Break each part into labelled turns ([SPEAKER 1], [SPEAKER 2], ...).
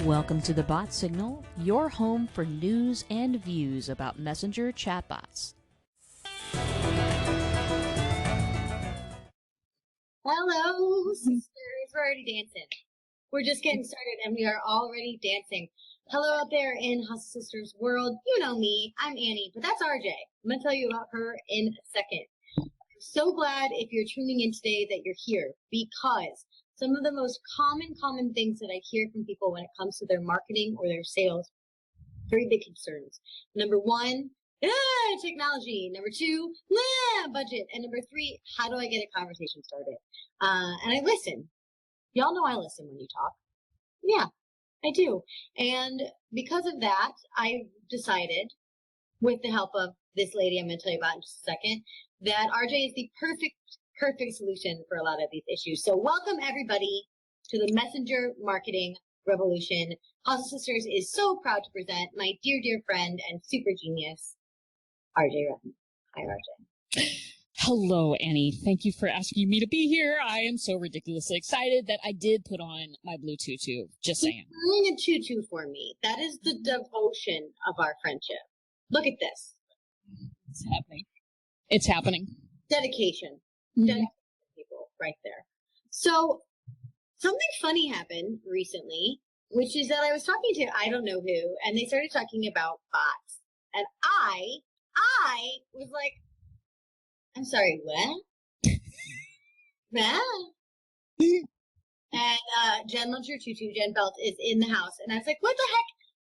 [SPEAKER 1] Welcome to the Bot Signal, your home for news and views about messenger chatbots.
[SPEAKER 2] Hello, sisters. We're already dancing. We're just getting started, and we are already dancing. Hello out there in Hustle Sisters world. You know me. I'm Annie, but that's RJ. I'm going to tell you about her in a second. I'm so glad if you're tuning in today that you're here, because some of the most common things that I hear from people when it comes to their marketing or their sales, very big concerns. Number one, technology. Number two, budget. And number three, how do I get a conversation started? And I listen. Y'all know I listen when you talk. Yeah, I do. And because of that, I decided, with the help of this lady I'm going to tell you about in just a second, that RJ is the perfect solution for a lot of these issues. So welcome everybody to the Messenger Marketing Revolution. Hustle Sisters is so proud to present my dear friend and super genius, RJ Ruggles. Hi, RJ.
[SPEAKER 3] Hello, Annie. Thank you for asking me to be here. I am so ridiculously excited that I did put on my blue tutu. Just saying.
[SPEAKER 2] You're wearing a tutu for me. That is the devotion of our friendship. Look at this.
[SPEAKER 3] It's happening. It's happening.
[SPEAKER 2] Dedication.
[SPEAKER 3] Mm-hmm.
[SPEAKER 2] Dedication people right there. So something funny happened recently, which is that I was talking to I don't know who, and they started talking about bots. And I was like, I'm sorry, what? And Jen loves your tutu. Jen Belt is in the house. And I was like, what the heck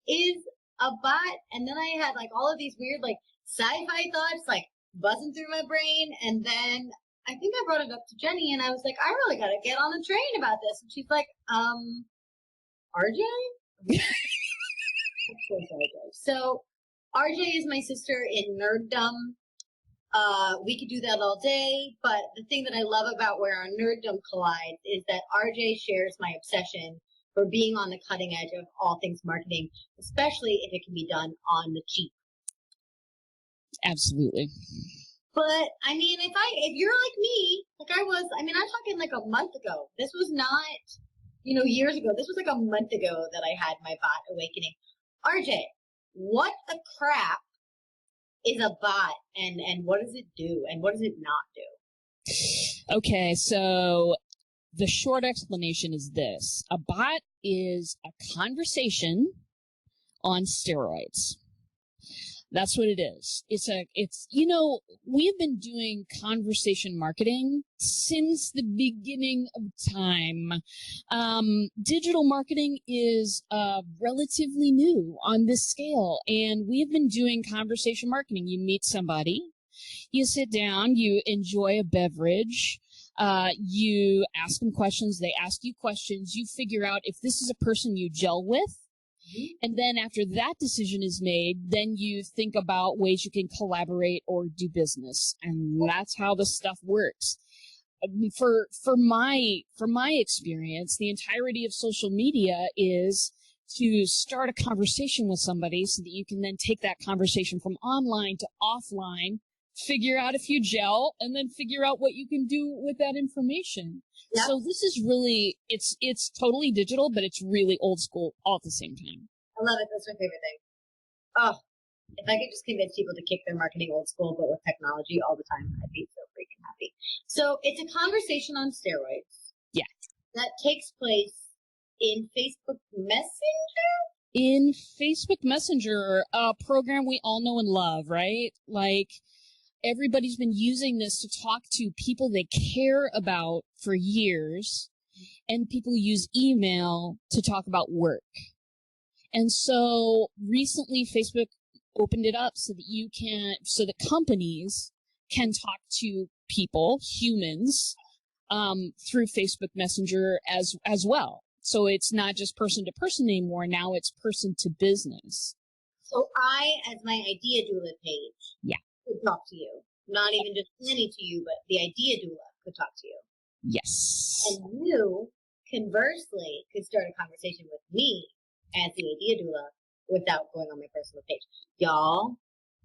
[SPEAKER 2] is a bot? And then I had like all of these weird like sci-fi thoughts like buzzing through my brain. And then I think I brought it up to Jenny and I was like, I really got to get on a train about this. And she's like, RJ? So RJ is my sister in nerddom. We could do that all day, but the thing that I love about where our nerddom collides is that RJ shares my obsession for being on the cutting edge of all things marketing, especially if it can be done on the cheap.
[SPEAKER 3] Absolutely.
[SPEAKER 2] But I mean, if you're like me, like I was, I'm talking like a month ago. This was not, years ago. This was like a month ago that I had my bot awakening. RJ, what the crap is a bot, and what does it do, and what does it not do?
[SPEAKER 3] Okay, so the short explanation is this. A bot is a conversation on steroids. That's what it is. We've been doing conversation marketing since the beginning of time. Digital marketing is relatively new on this scale, and we've been doing conversation marketing. You meet somebody, you sit down, you enjoy a beverage, you ask them questions, they ask you questions, you figure out if this is a person you gel with. And then after that decision is made, then you think about ways you can collaborate or do business. And that's how the stuff works. For my experience, the entirety of social media is to start a conversation with somebody so that you can then take that conversation from online to offline, figure out if you gel, and then figure out what you can do with that information. Yep. So this is really, it's totally digital, but it's really old school all at the same time.
[SPEAKER 2] I love it. That's my favorite thing. Oh, if I could just convince people to kick their marketing old school, but with technology all the time, I'd be so freaking happy. So it's a conversation on steroids.
[SPEAKER 3] Yeah. That
[SPEAKER 2] takes place in Facebook Messenger?
[SPEAKER 3] In Facebook Messenger, a program we all know and love, right? Like, everybody's been using this to talk to people they care about for years, and people use email to talk about work. And so recently Facebook opened it up so that companies can talk to people, humans, through Facebook Messenger as well. So it's not just person to person anymore. Now it's person to business.
[SPEAKER 2] So I, as my idea doula page, could talk to you. Not even just Annie to you, but the idea doula could talk to you.
[SPEAKER 3] Yes.
[SPEAKER 2] And you, conversely, could start a conversation with me as the idea doula without going on my personal page. Y'all,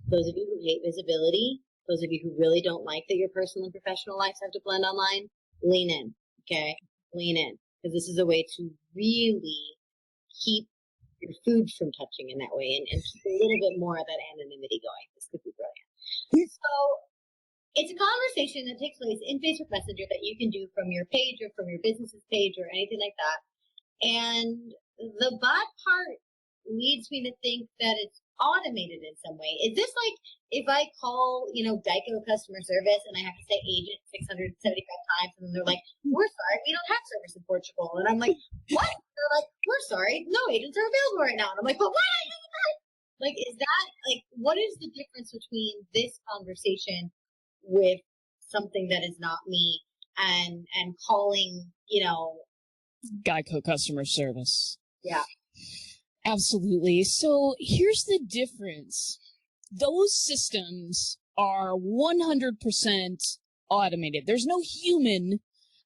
[SPEAKER 2] those of you who hate visibility, those of you who really don't like that your personal and professional lives have to blend online, lean in, okay? Lean in. Because this is a way to really keep your food from touching in that way and keep a little bit more of that anonymity going. This could be brilliant. So it's a conversation that takes place in Facebook Messenger that you can do from your page or from your business's page or anything like that. And the bot part leads me to think that it's automated in some way. Is this like if I call, Geico customer service and I have to say agent 675 times and they're like, we're sorry, we don't have service in Portugal. And I'm like, what? They're like, we're sorry, no agents are available right now. And I'm like, but what? Like, is that like, what is the difference between this conversation with something that is not me and calling,
[SPEAKER 3] Geico customer service.
[SPEAKER 2] Yeah.
[SPEAKER 3] Absolutely. So here's the difference. Those systems are 100% automated. There's no human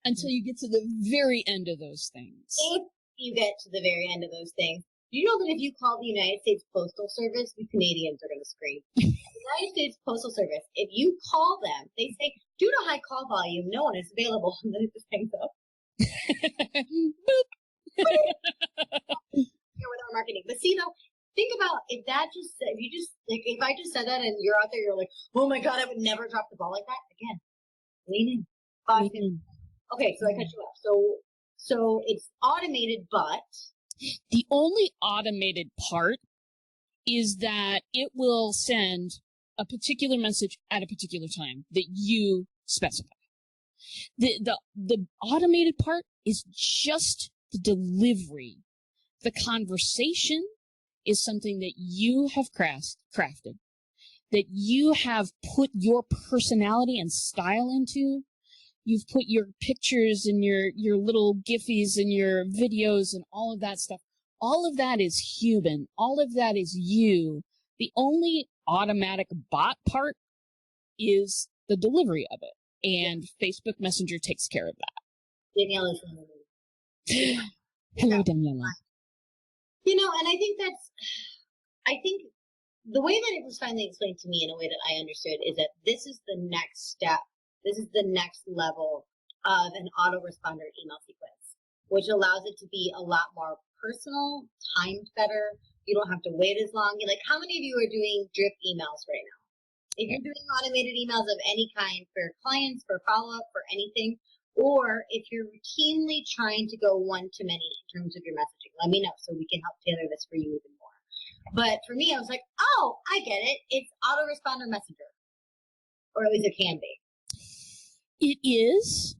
[SPEAKER 3] until you get to the very end of those things.
[SPEAKER 2] If you get to the very end of those things, do you know that if you call the United States Postal Service, the Canadians are going to scream. The United States Postal Service, if you call them, they say, due to high call volume, no one is available. And then it just hangs up. With our marketing. But see, though, think about if I just said that and you're out there, you're like, oh my God, I would never drop the ball like that again. Lean in. Okay, so I cut you off. So it's automated, but
[SPEAKER 3] the only automated part is that it will send a particular message at a particular time that you specify. The automated part is just the delivery. The conversation is something that you have crafted, that you have put your personality and style into. You've put your pictures and your little giffies and your videos and all of that stuff. All of that is human. All of that is you. The only automatic bot part is the delivery of it. And Facebook Messenger takes care of that.
[SPEAKER 2] Danielle is
[SPEAKER 3] Hello, Daniela.
[SPEAKER 2] And I think the way that it was finally explained to me in a way that I understood is that this is the next step. This is the next level of an autoresponder email sequence, which allows it to be a lot more personal, timed better. You don't have to wait as long. Like, how many of you are doing drip emails right now? If you're doing automated emails of any kind for clients, for follow-up, for anything, or if you're routinely trying to go one-to-many in terms of your messaging, let me know so we can help tailor this for you even more. But for me, I was like, oh, I get it. It's autoresponder messenger. Or at least it can be.
[SPEAKER 3] It is,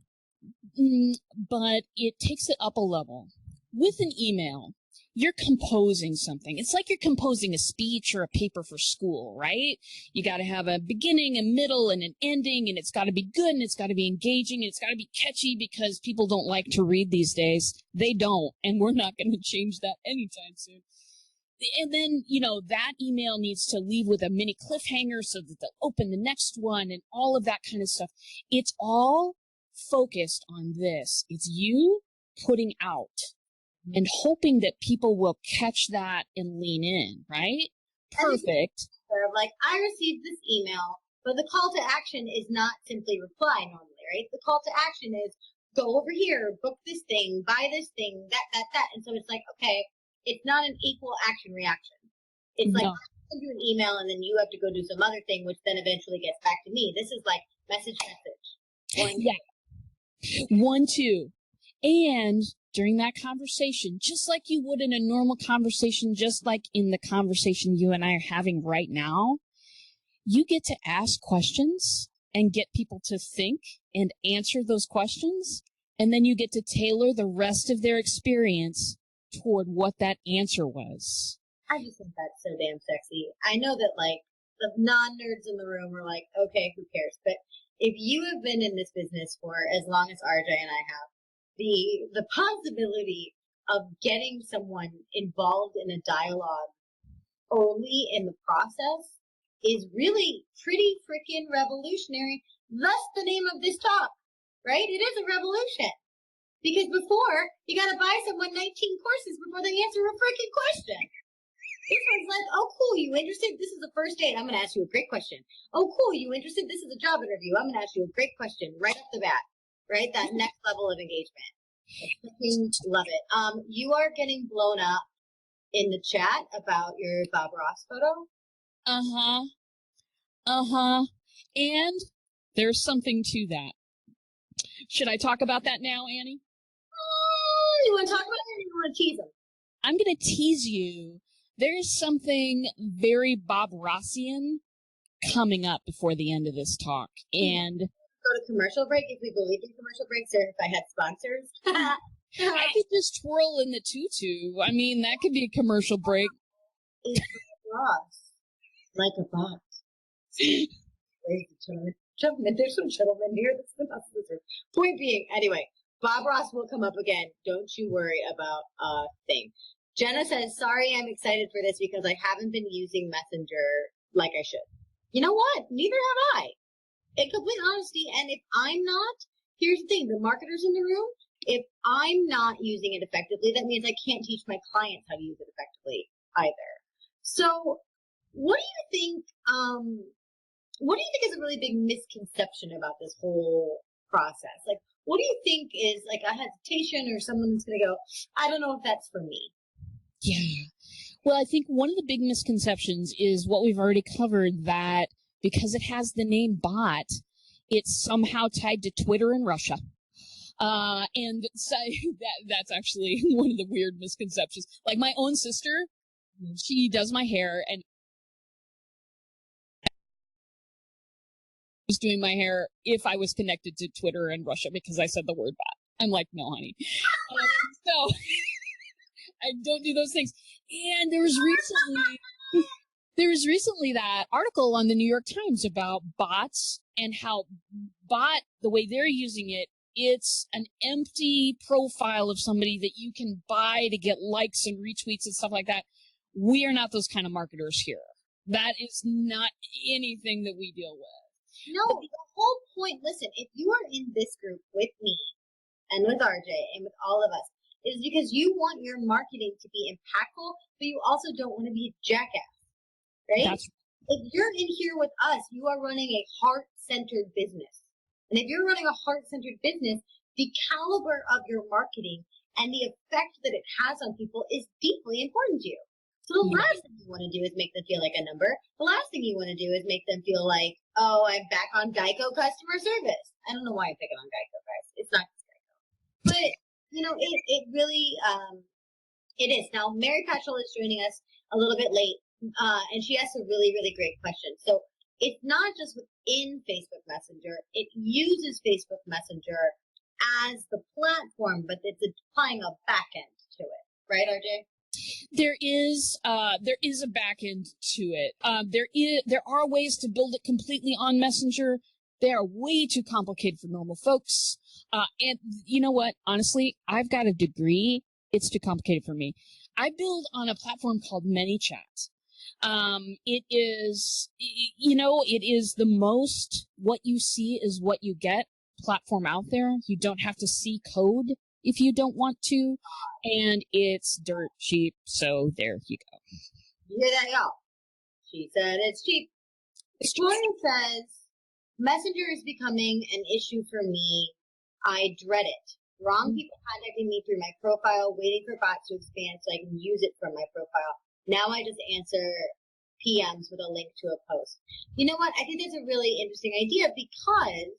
[SPEAKER 3] but it takes it up a level. With an email, you're composing something. It's like you're composing a speech or a paper for school, right? You got to have a beginning, a middle, and an ending, and it's got to be good, and it's got to be engaging, and it's got to be catchy because people don't like to read these days. They don't, and we're not going to change that anytime soon. And then, that email needs to leave with a mini cliffhanger so that they'll open the next one and all of that kind of stuff. It's all focused on this. It's you putting out and hoping that people will catch that and lean in, right? Perfect.
[SPEAKER 2] Like, I received this email, but the call to action is not simply reply normally, right? The call to action is go over here, book this thing, buy this thing, that. And so it's like, okay, it's not an equal action reaction. It's like, I send you an email and then you have to go do some other thing, which then eventually gets back to me. This is like message.
[SPEAKER 3] One, two. And during that conversation, just like you would in a normal conversation, just like in the conversation you and I are having right now, you get to ask questions and get people to think and answer those questions. And then you get to tailor the rest of their experience toward what that answer was.
[SPEAKER 2] I just think that's so damn sexy. I know that, like, the non-nerds in the room are like, okay, who cares? But if you have been in this business for as long as RJ and I have, the possibility of getting someone involved in a dialogue early in the process is really pretty freaking revolutionary. Thus the name of this talk, right? It is a revolution. Because before, you got to buy someone 19 courses before they answer a freaking question. This one's like, oh, cool, you interested? This is the first date. I'm going to ask you a great question. Oh, cool, you interested? This is a job interview. I'm going to ask you a great question right off the bat, right? That next level of engagement. I freaking love it. You are getting blown up in the chat about your Bob Ross photo.
[SPEAKER 3] And there's something to that. Should I talk about that now, Annie?
[SPEAKER 2] You want to talk about it, or you want to tease them?
[SPEAKER 3] I'm going to tease you. There's something very Bob Rossian coming up before the end of this talk. And
[SPEAKER 2] go to commercial break if we believe in commercial breaks, or if I had sponsors.
[SPEAKER 3] I could just twirl in the tutu. I mean, that could be a commercial break.
[SPEAKER 2] It's Ross, like a box. Ladies and gentlemen, there's some gentlemen here. That's the best. Point being, anyway, Bob Ross will come up again. Don't you worry about a thing. Jenna says, sorry, I'm excited for this because I haven't been using Messenger like I should. You know what? Neither have I. In complete honesty, and if I'm not, here's the thing, the marketers in the room, if I'm not using it effectively, that means I can't teach my clients how to use it effectively either. So what do you think is a really big misconception about this whole process? Like, what do you think is like a hesitation, or someone that's going to go, I don't know if that's for me?
[SPEAKER 3] Yeah. Well, I think one of the big misconceptions is what we've already covered, that because it has the name bot, it's somehow tied to Twitter in Russia. And so that's actually one of the weird misconceptions. Like my own sister, she does my hair, and was doing my hair if I was connected to Twitter in Russia because I said the word bot. I'm like, no, honey. So I don't do those things. And there was recently that article on the New York Times about bots and how the way they're using it, it's an empty profile of somebody that you can buy to get likes and retweets and stuff like that. We are not those kind of marketers here. That is not anything that we deal with.
[SPEAKER 2] No, the whole point, listen, if you are in this group with me and with RJ and with all of us, is because you want your marketing to be impactful, but you also don't want to be a jackass, right? If you're in here with us, you are running a heart-centered business. And if you're running a heart-centered business, the caliber of your marketing and the effect that it has on people is deeply important to you. So the last thing you want to do is make them feel like a number. The last thing you want to do is make them feel like, oh, I'm back on Geico customer service. I don't know why I'm picking on Geico, guys. It's not just Geico. But, you know, it really, it is. Now, Mary Patchell is joining us a little bit late, and she asked a really, really great question. So it's not just within Facebook Messenger. It uses Facebook Messenger as the platform, but it's applying a back end to it. Right, RJ?
[SPEAKER 3] There is a back end to it. There are ways to build it completely on Messenger. They are way too complicated for normal folks. And you know what? Honestly, I've got a degree. It's too complicated for me. I build on a platform called ManyChat. It is the most what you see is what you get platform out there. You don't have to see code if you don't want to, and it's dirt cheap, so there you go.
[SPEAKER 2] You hear that, y'all? She said it's cheap. Victoria says, Messenger is becoming an issue for me. I dread it. Wrong people contacting me through my profile, waiting for bots to expand so I can use it from my profile. Now I just answer PMs with a link to a post. You know what? I think that's a really interesting idea, because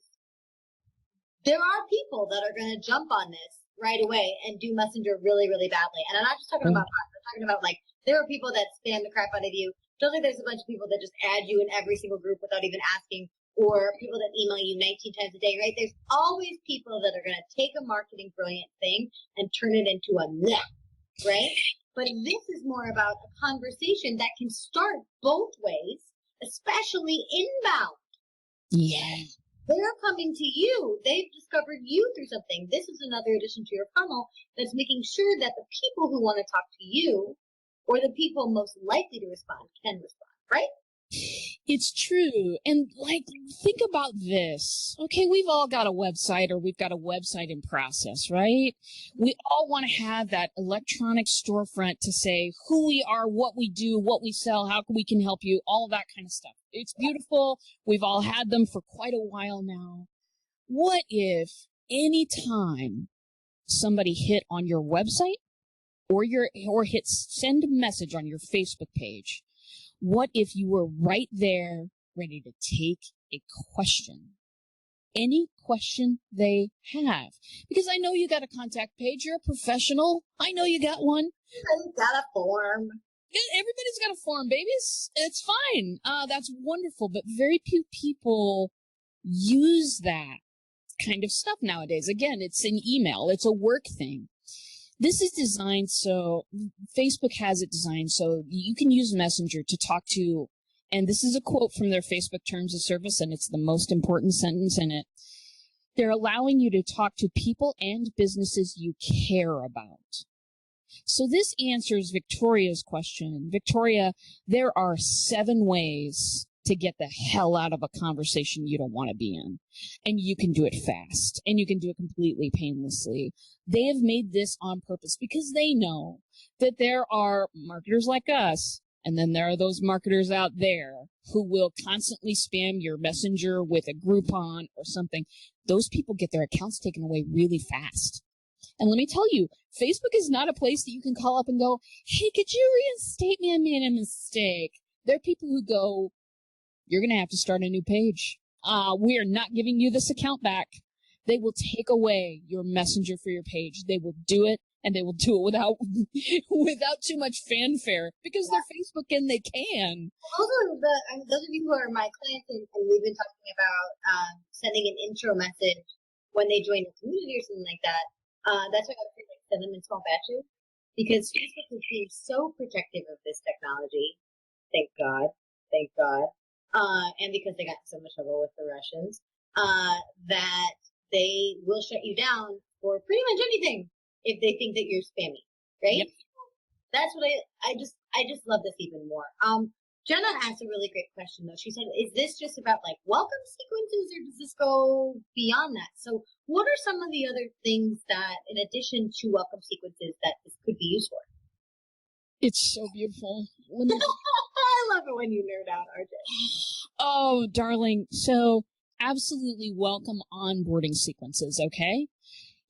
[SPEAKER 2] there are people that are going to jump on this right away and do Messenger really, really badly. And I'm not just talking about bots. I'm talking about, like, there are people that spam the crap out of you. Just like there's a bunch of people that just add you in every single group without even asking, or people that email you 19 times a day, right? There's always people that are going to take a marketing brilliant thing and turn it into a meh, right? But this is more about a conversation that can start both ways, especially inbound.
[SPEAKER 3] Yeah.
[SPEAKER 2] They're coming to you. They've discovered you through something. This is another addition to your funnel that's making sure that the people who want to talk to you, or the people most likely to respond, can respond, right?
[SPEAKER 3] It's true. And, like, think about this. Okay, we've all got a website, or we've got a website in process, right? We all want to have that electronic storefront to say who we are, what we do, what we sell, how we can help you, all that kind of stuff. It's beautiful. We've all had them for quite a while now. What if any time somebody hit on your website or hit send message on your Facebook page, what if you were right there ready to take a question? Any question they have. Because I know you got a contact page. You're a professional. I know you got one.
[SPEAKER 2] Everybody's got a form.
[SPEAKER 3] Everybody's got a form, babies. It's fine. That's wonderful. But very few people use that kind of stuff nowadays. Again, it's an email. It's a work thing. This is designed so, Facebook has it designed so you can use Messenger to talk to, and this is a quote from their Facebook Terms of Service, and it's the most important sentence in it. They're allowing you to talk to people and businesses you care about. So this answers Victoria's question. Victoria, there are 7 ways to get the hell out of a conversation you don't want to be in. And you can do it fast. And you can do it completely painlessly. They have made this on purpose because they know that there are marketers like us, and then there are those marketers out there who will constantly spam your messenger with a Groupon or something. Those people get their accounts taken away really fast. And let me tell you, Facebook is not a place that you can call up and go, hey, could you reinstate me? I made a mistake. There are people who go, you're going to have to start a new page. We are not giving you this account back. They will take away your messenger for your page. They will do it, and they will do it without too much fanfare because they're Facebook and they can.
[SPEAKER 2] Those of you who are my clients, and we've been talking about sending an intro message when they join a community or something like that. That's why I would send them in small batches, because Facebook is being so protective of this technology. Thank God. And because they got in so much trouble with the Russians, that they will shut you down for pretty much anything if they think that you're spammy, right? Yep. That's what I just love this even more. Jenna asked a really great question though. She said, is this just about like welcome sequences, or does this go beyond that? So what are some of the other things that, in addition to welcome sequences, that this could be used for?
[SPEAKER 3] It's so beautiful.
[SPEAKER 2] I love it when you nerd out, RJ.
[SPEAKER 3] Oh, darling. So absolutely welcome onboarding sequences, okay?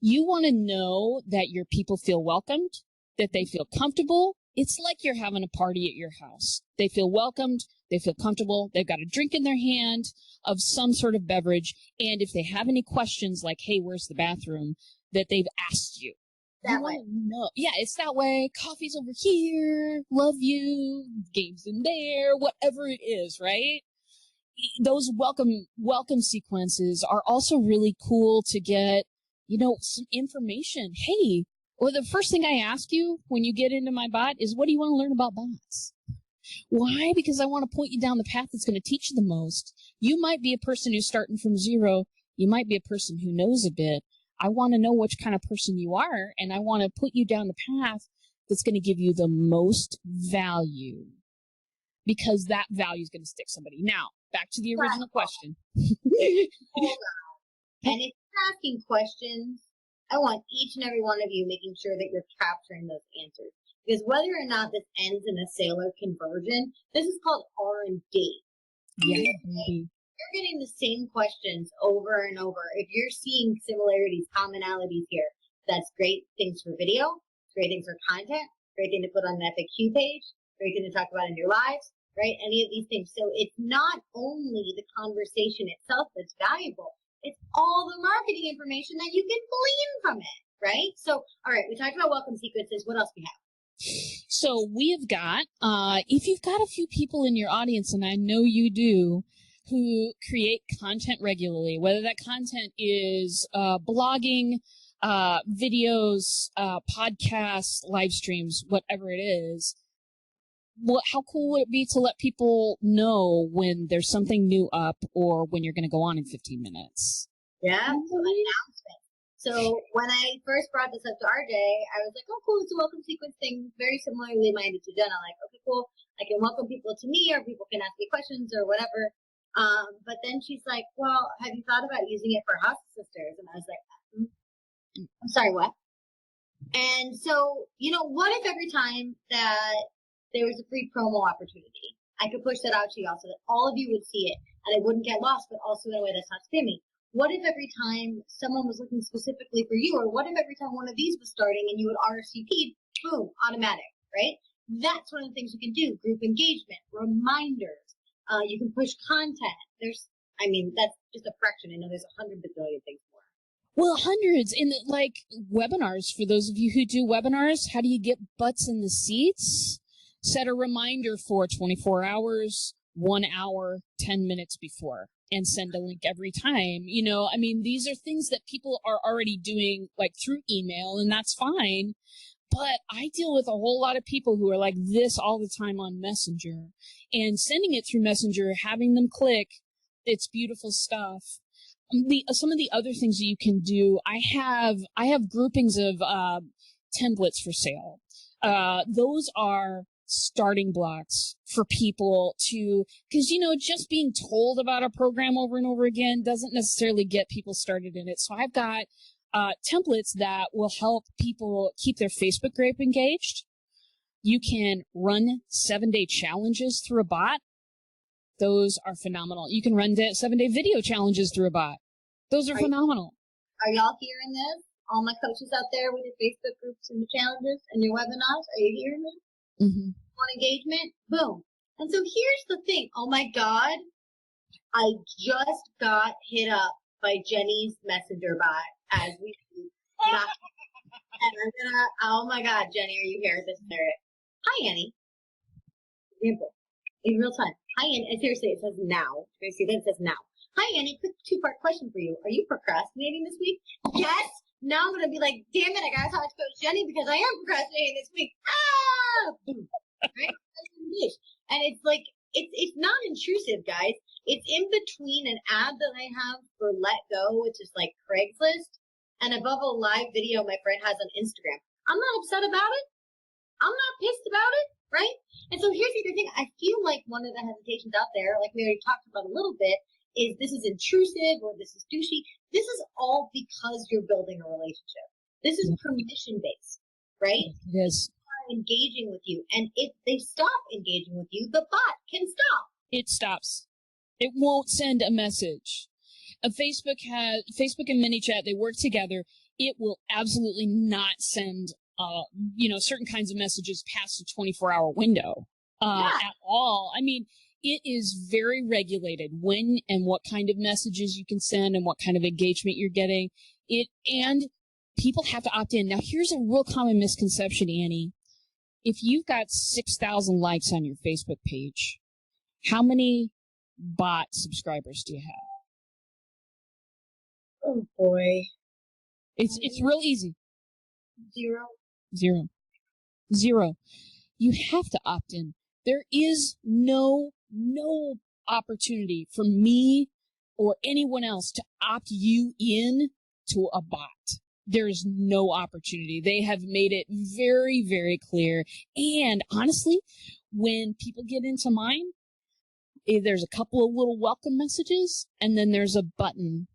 [SPEAKER 3] You want to know that your people feel welcomed, that they feel comfortable. It's like you're having a party at your house. They feel welcomed. They feel comfortable. They've got a drink in their hand of some sort of beverage. And if they have any questions like, hey, where's the bathroom, that they've asked you.
[SPEAKER 2] That way.
[SPEAKER 3] No. Yeah, it's that way. Coffee's over here. Love you. Game's in there. Whatever it is, right? Those welcome sequences are also really cool to get, some information. Hey, or the first thing I ask you when you get into my bot is, what do you want to learn about bots? Why? Because I want to point you down the path that's going to teach you the most. You might be a person who's starting from zero. You might be a person who knows a bit. I want to know which kind of person you are, and I want to put you down the path that's going to give you the most value, because that value is going to stick somebody. Now, back to the original question.
[SPEAKER 2] Hold on. And if you're asking questions, I want each and every one of you making sure that you're capturing those answers. Because whether or not this ends in a sale or conversion, this is called R&D.
[SPEAKER 3] Yeah.
[SPEAKER 2] You're getting the same questions over and over. If you're seeing similarities, commonalities here, that's great things for video, great things for content, great thing to put on an FAQ page, great thing to talk about in your lives, right? Any of these things. So it's not only the conversation itself that's valuable, it's all the marketing information that you can glean from it, right? So, all right, we talked about welcome sequences. What else do we have?
[SPEAKER 3] So we have got, if you've got a few people in your audience, and I know you do, who create content regularly, whether that content is blogging, videos, podcasts, live streams, whatever it is, how cool would it be to let people know when there's something new up or when you're going to go on in 15 minutes?
[SPEAKER 2] Yeah, so announcement. So when I first brought this up to RJ, I was like, oh, cool, it's a welcome sequence thing, very similarly minded to Jenna. Like, okay, cool, I can welcome people to me, or people can ask me questions or whatever. But then she's like, well, have you thought about using it for house sisters? And I was like, I'm sorry, what? And so, what if every time that there was a free promo opportunity, I could push that out to y'all so that all of you would see it and it wouldn't get lost, but also in a way that's not spammy? What if every time someone was looking specifically for you, or what if every time one of these was starting and you had RSVP'd, boom, automatic, right? That's one of the things you can do. Group engagement, reminders. You can push content. That's just a fraction. I know there's 100 bazillion things more.
[SPEAKER 3] Well, hundreds. In like webinars, for those of you who do webinars, how do you get butts in the seats? Set a reminder for 24 hours, 1 hour, 10 minutes before, and send a link every time. These are things that people are already doing like through email, and that's fine. But I deal with a whole lot of people who are like this all the time on Messenger, and sending it through Messenger, having them click, it's beautiful stuff. Some of the other things that you can do, I have groupings of templates for sale. Those are starting blocks for people to, because just being told about a program over and over again doesn't necessarily get people started in it. So I've got templates that will help people keep their Facebook group engaged. You can run 7-day challenges through a bot. Those are phenomenal. You can run 7-day video challenges through a bot. Those are phenomenal.
[SPEAKER 2] Are y'all hearing this? All my coaches out there with your Facebook groups and the challenges and your webinars, are you hearing this?
[SPEAKER 3] Mm-hmm.
[SPEAKER 2] On engagement, boom. And so here's the thing. Oh my God, I just got hit up by Jenny's Messenger bot as we speak. And oh my God, Jenny, are you here? This is it. Hi, Annie. Example. In real time. Hi, Annie. And seriously, it says now. You see that? It says now. Hi, Annie. Quick 2-part question for you. Are you procrastinating this week? Yes. Now I'm going to be like, damn it, I got to talk to Coach Jenny because I am procrastinating this week. Boom. Right? And it's like, it's not intrusive, guys. It's in between an ad that I have for Let Go, which is like Craigslist, and above a live video my friend has on Instagram. I'm not upset about it. I'm not pissed about it, right? And so here's the other thing. I feel like one of the hesitations out there, like we already talked about a little bit, is this is intrusive or this is douchey. This is all because you're building a relationship. This is permission-based, right?
[SPEAKER 3] It is.
[SPEAKER 2] Engaging with you, and if they stop engaging with you, the bot can stop.
[SPEAKER 3] It stops. It won't send a message. Facebook and ManyChat, they work together. It will absolutely not send certain kinds of messages past the 24-hour window at all. It is very regulated when and what kind of messages you can send and what kind of engagement you're getting. And people have to opt in. Now, here's a real common misconception, Annie. If you've got 6,000 likes on your Facebook page, how many bot subscribers do you have?
[SPEAKER 2] Oh boy.
[SPEAKER 3] It's real easy.
[SPEAKER 2] Zero.
[SPEAKER 3] You have to opt in. There is no opportunity for me or anyone else to opt you in to a bot. There's no opportunity. They have made it very, very clear. And honestly, when people get into mine, there's a couple of little welcome messages, and then there's a button.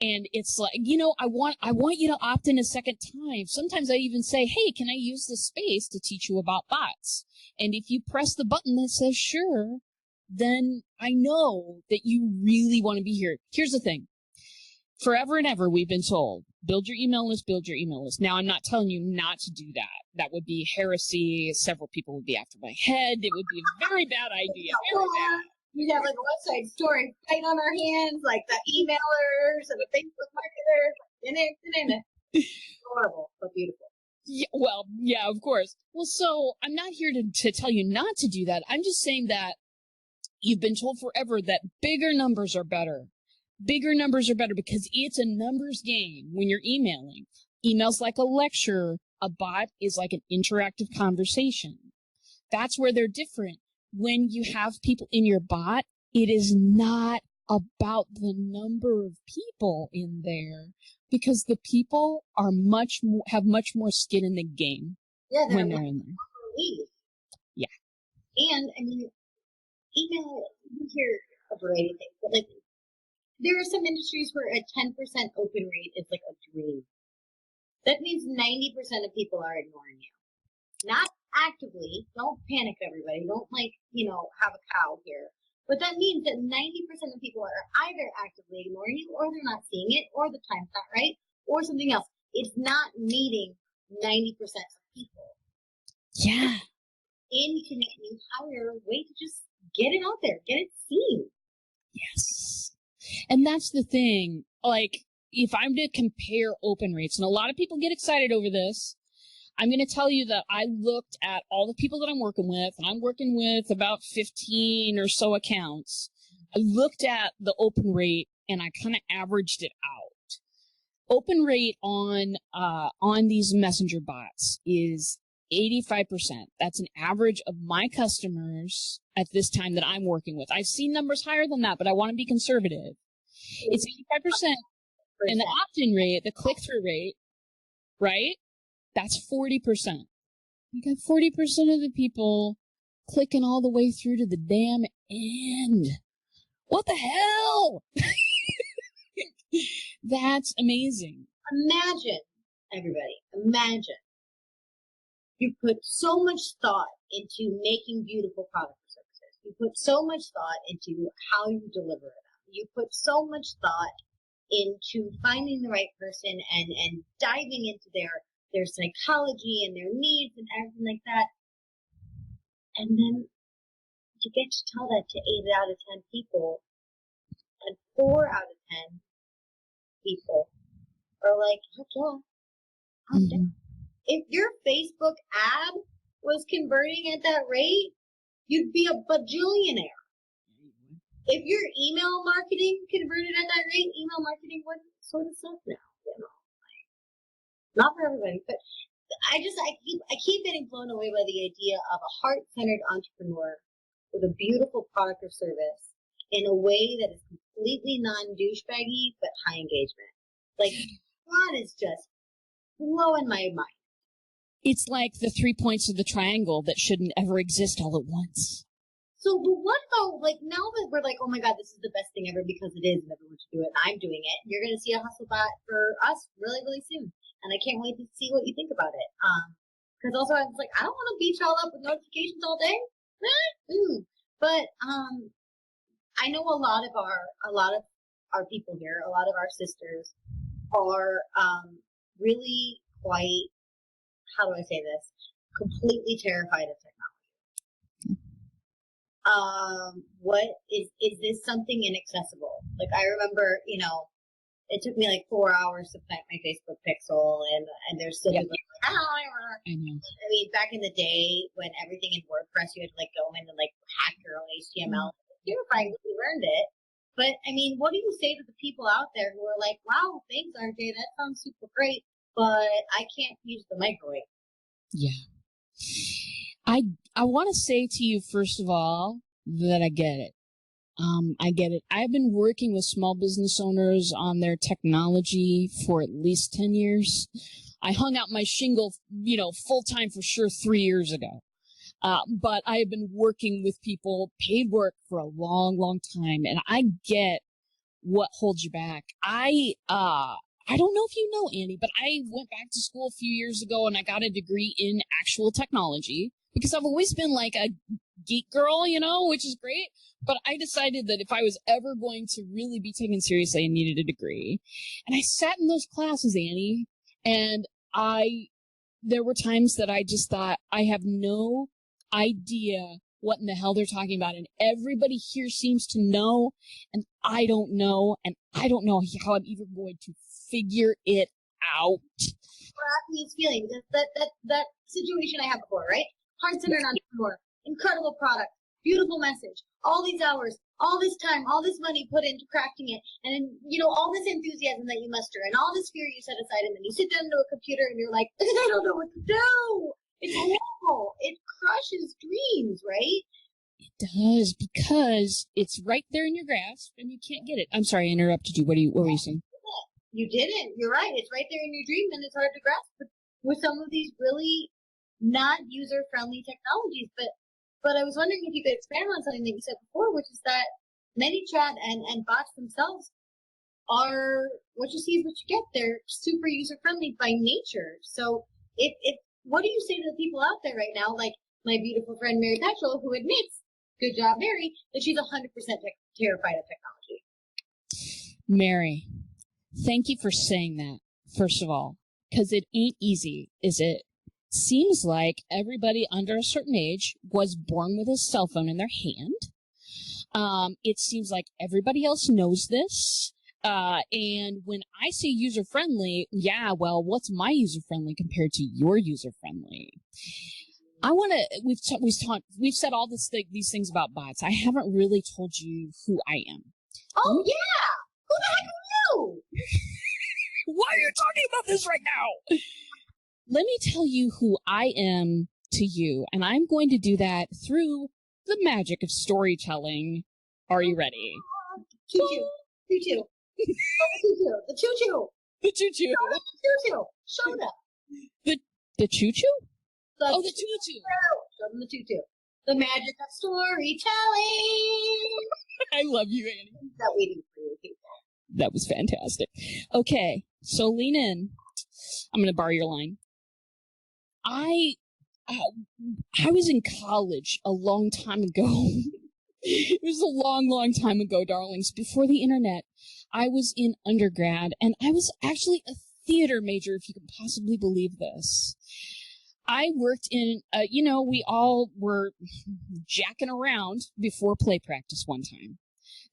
[SPEAKER 3] And it's like, I want you to opt in a second time. Sometimes I even say, hey, can I use this space to teach you about bots? And if you press the button that says sure, then I know that you really want to be here. Here's the thing. Forever and ever, we've been told, build your email list, build your email list. Now, I'm not telling you not to do that. That would be heresy. Several people would be after my head. It would be a very bad idea. Very bad.
[SPEAKER 2] We'd have like a website story fight on our hands, like the emailers and the Facebook marketers. Horrible, but beautiful.
[SPEAKER 3] Yeah, of course. Well, so I'm not here to tell you not to do that. I'm just saying that you've been told forever that bigger numbers are better. Bigger numbers are better because it's a numbers game when you're emailing. Email's like a lecture. A bot is like an interactive conversation. That's where they're different. When you have people in your bot, it is not about the number of people in there because the people are have much more skin in the game when they're in there. Yeah.
[SPEAKER 2] And email, you hear a variety of things, but like there are some industries where a 10% open rate is like a dream. That means 90% of people are ignoring you. Not actively. Don't panic, everybody. Don't have a cow here. But that means that 90% of people are either actively ignoring you, or they're not seeing it, or the time's not right, or something else. It's not meeting 90% of people.
[SPEAKER 3] Yeah.
[SPEAKER 2] And you can make an entire way to just get it out there, get it seen.
[SPEAKER 3] Yes. And that's the thing. Like, if I'm to compare open rates, and a lot of people get excited over this, I'm going to tell you that I looked at all the people that I'm working with, and I'm working with about 15 or so accounts. I looked at the open rate, and I kind of averaged it out. Open rate on these messenger bots is 85%. That's an average of my customers at this time that I'm working with. I've seen numbers higher than that, but I want to be conservative. It's 85%. And the opt-in rate, the click-through rate, right? That's 40%. You got 40% of the people clicking all the way through to the damn end. What the hell? That's amazing.
[SPEAKER 2] Imagine, everybody, imagine you put so much thought into making beautiful products or services. You put so much thought into how you deliver them. You put so much thought into finding the right person and diving into their psychology and their needs and everything like that. And then you get to tell that to 8 out of 10 people, and 4 out of 10 people are like, heck yeah, I'm down. If your Facebook ad was converting at that rate, you'd be a bajillionaire. If your email marketing converted at that rate, email marketing wouldn't sort of suck now, like, not for everybody, but I keep getting blown away by the idea of a heart-centered entrepreneur with a beautiful product or service in a way that is completely non-douchebaggy but high engagement. Like, that is just blowing my mind.
[SPEAKER 3] It's like the 3 points of the triangle that shouldn't ever exist all at once.
[SPEAKER 2] So, but what about, like, now that we're like, oh my God, this is the best thing ever because it is and everyone should do it and I'm doing it, you're going to see a hustle bot for us really, really soon. And I can't wait to see what you think about it. Because also I was like, I don't want to beat y'all up with notifications all day. But I know a lot of our people here, a lot of our sisters are really quite, how do I say this, completely terrified of technology. What is this something inaccessible? Like, I remember, it took me like 4 hours to plant my Facebook pixel, and there's still people like, I know. I mean, back in the day when everything in WordPress, you had to like go in and like hack your own HTML. Terrifying, we learned it. But I mean, what do you say to the people out there who are like, wow, thanks, RJ, that sounds super great, but I can't use the microwave?
[SPEAKER 3] Yeah. I want to say to you, first of all, that I get it. I get it. I've been working with small business owners on their technology for at least 10 years. I hung out my shingle, full time for sure 3 years ago. But I have been working with people, paid work, for a long, long time, and I get what holds you back. I don't know if you know, Annie, but I went back to school a few years ago and I got a degree in actual technology because I've always been like a geek girl, which is great. But I decided that if I was ever going to really be taken seriously, I needed a degree. And I sat in those classes, Annie, and there were times that I just thought, I have no idea what in the hell they're talking about. And everybody here seems to know, and I don't know, and I don't know how I'm even going to figure it out.
[SPEAKER 2] He's feeling that situation I had before, right? Heart-centered entrepreneur, incredible product, beautiful message, all these hours, all this time, all this money put into crafting it, and all this enthusiasm that you muster, and all this fear you set aside, and then you sit down to a computer and you're like, I don't know what to do. It's awful. It crushes dreams, right?
[SPEAKER 3] It does, because it's right there in your grasp and you can't get it. I'm sorry, I interrupted you. What were you saying?
[SPEAKER 2] You didn't. You're right. It's right there in your dream and it's hard to grasp with some of these really not user-friendly technologies. But I was wondering if you could expand on something that you said before, which is that ManyChat and bots themselves are what you see is what you get. They're super user-friendly by nature. So what do you say to the people out there right now, like my beautiful friend Mary Petrel, who admits, good job, Mary, that she's 100% terrified of technology?
[SPEAKER 3] Mary, thank you for saying that, first of all, because it ain't easy, is it? seems like everybody under a certain age was born with a cell phone in their hand. It seems like everybody else knows this. And when I say user-friendly, yeah, well, what's my user-friendly compared to your user-friendly? I want to, we've said all these things about bots. I haven't really told you who I am.
[SPEAKER 2] Oh, yeah! Who the heck are you?
[SPEAKER 3] Why are you talking about this right now? Let me tell you who I am to you, and I'm going to do that through the magic of storytelling. Are you ready?
[SPEAKER 2] Choo-choo. Choo-choo. The choo-choo. The choo-choo.
[SPEAKER 3] The choo-choo.
[SPEAKER 2] The choo-choo. Show them.
[SPEAKER 3] The choo-choo?
[SPEAKER 2] The
[SPEAKER 3] the choo-choo.
[SPEAKER 2] Show them the choo-choo. The magic of storytelling.
[SPEAKER 3] I love you, Annie.
[SPEAKER 2] That waiting for you, people.
[SPEAKER 3] That was fantastic. Okay, so lean in. I'm going to borrow your line. I was in college a long time ago. It was a long, long time ago, darlings. Before the internet, I was in undergrad, and I was actually a theater major, if you can possibly believe this. I worked in, we all were jacking around before play practice one time.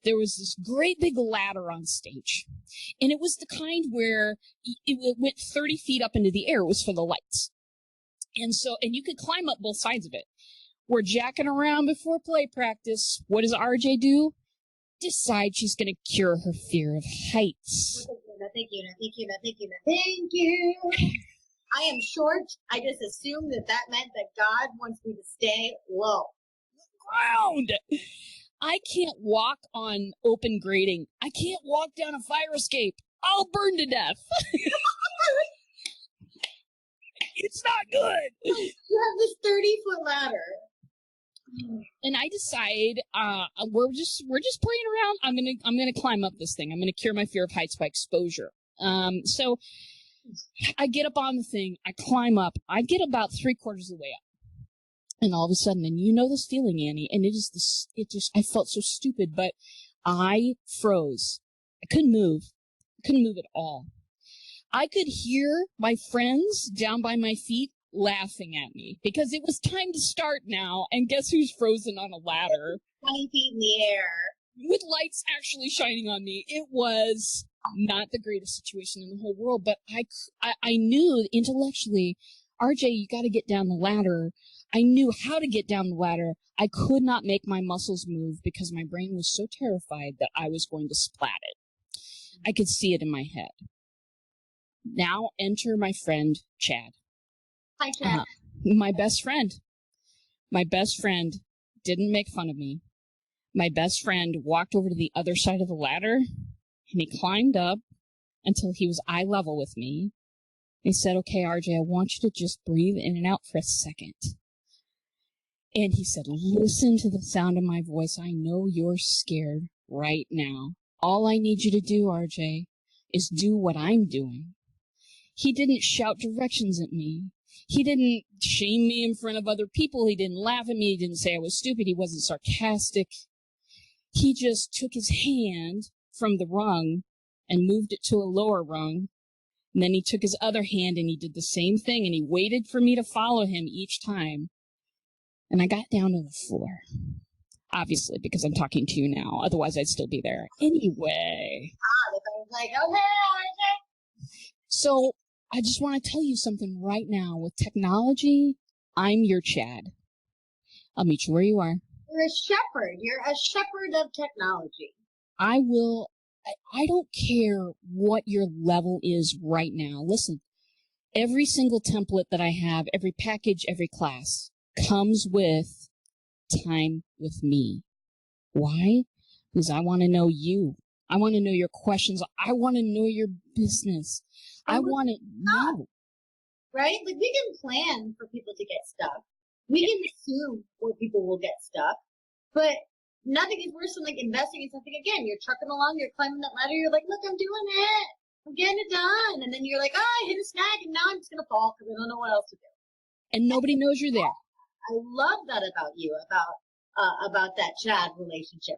[SPEAKER 3] There was this great big ladder on stage, and it was the kind where it went 30 feet up into the air. It was for the lights. And you could climb up both sides of it. We're jacking around before play practice. What does RJ do? Decide she's going to cure her fear of heights.
[SPEAKER 2] No, thank you. No, thank you. No, thank you. No, thank you. I am short. I just assumed that meant that God wants me to stay low.
[SPEAKER 3] Ground. I can't walk on open grading. I can't walk down a fire escape. I'll burn to death. It's not good.
[SPEAKER 2] You have this 30-foot ladder.
[SPEAKER 3] And I decide, we're just playing around. I'm gonna climb up this thing. I'm gonna cure my fear of heights by exposure. So I get up on the thing. I climb up. I get about 3/4 of the way up. And all of a sudden, and you know this feeling, Annie, and I felt so stupid, but I froze. I couldn't move. I couldn't move at all. I could hear my friends down by my feet laughing at me because it was time to start now. And guess who's frozen on a ladder?
[SPEAKER 2] 20 feet in the air.
[SPEAKER 3] With lights actually shining on me. It was not the greatest situation in the whole world, but I knew intellectually, RJ, you got to get down the ladder. I knew how to get down the ladder. I could not make my muscles move because my brain was so terrified that I was going to splat it. I could see it in my head. Now enter my friend, Chad.
[SPEAKER 2] Hi, Chad.
[SPEAKER 3] My best friend. My best friend didn't make fun of me. My best friend walked over to the other side of the ladder, and he climbed up until he was eye level with me. He said, okay, RJ, I want you to just breathe in and out for a second. And he said, listen to the sound of my voice. I know you're scared right now. All I need you to do, RJ, is do what I'm doing. He didn't shout directions at me. He didn't shame me in front of other people. He didn't laugh at me. He didn't say I was stupid. He wasn't sarcastic. He just took his hand from the rung and moved it to a lower rung. And then he took his other hand and he did the same thing, and he waited for me to follow him each time. And I got down to the floor. Obviously, because I'm talking to you now. Otherwise, I'd still be there. Anyway.
[SPEAKER 2] If I was like, okay, RJ.
[SPEAKER 3] So I just want to tell you something right now. With technology, I'm your Chad. I'll meet you where you are.
[SPEAKER 2] You're a shepherd. You're a shepherd of technology.
[SPEAKER 3] I don't care what your level is right now. Listen, every single template that I have, every package, every class comes with time with me. Why? Because I want to know you. I want to know your questions. I want to know your business. I want to know.
[SPEAKER 2] Right? Like, we can plan for people to get stuck. We can assume where people will get stuck. But nothing is worse than, like, investing in something. Again, you're trucking along, you're climbing that ladder, you're like, look, I'm doing it. I'm getting it done. And then you're like, oh, I hit a snag, and now I'm just going to fall because I don't know what else to do.
[SPEAKER 3] And nobody knows you're there.
[SPEAKER 2] I love that about you, about that Chad relationship.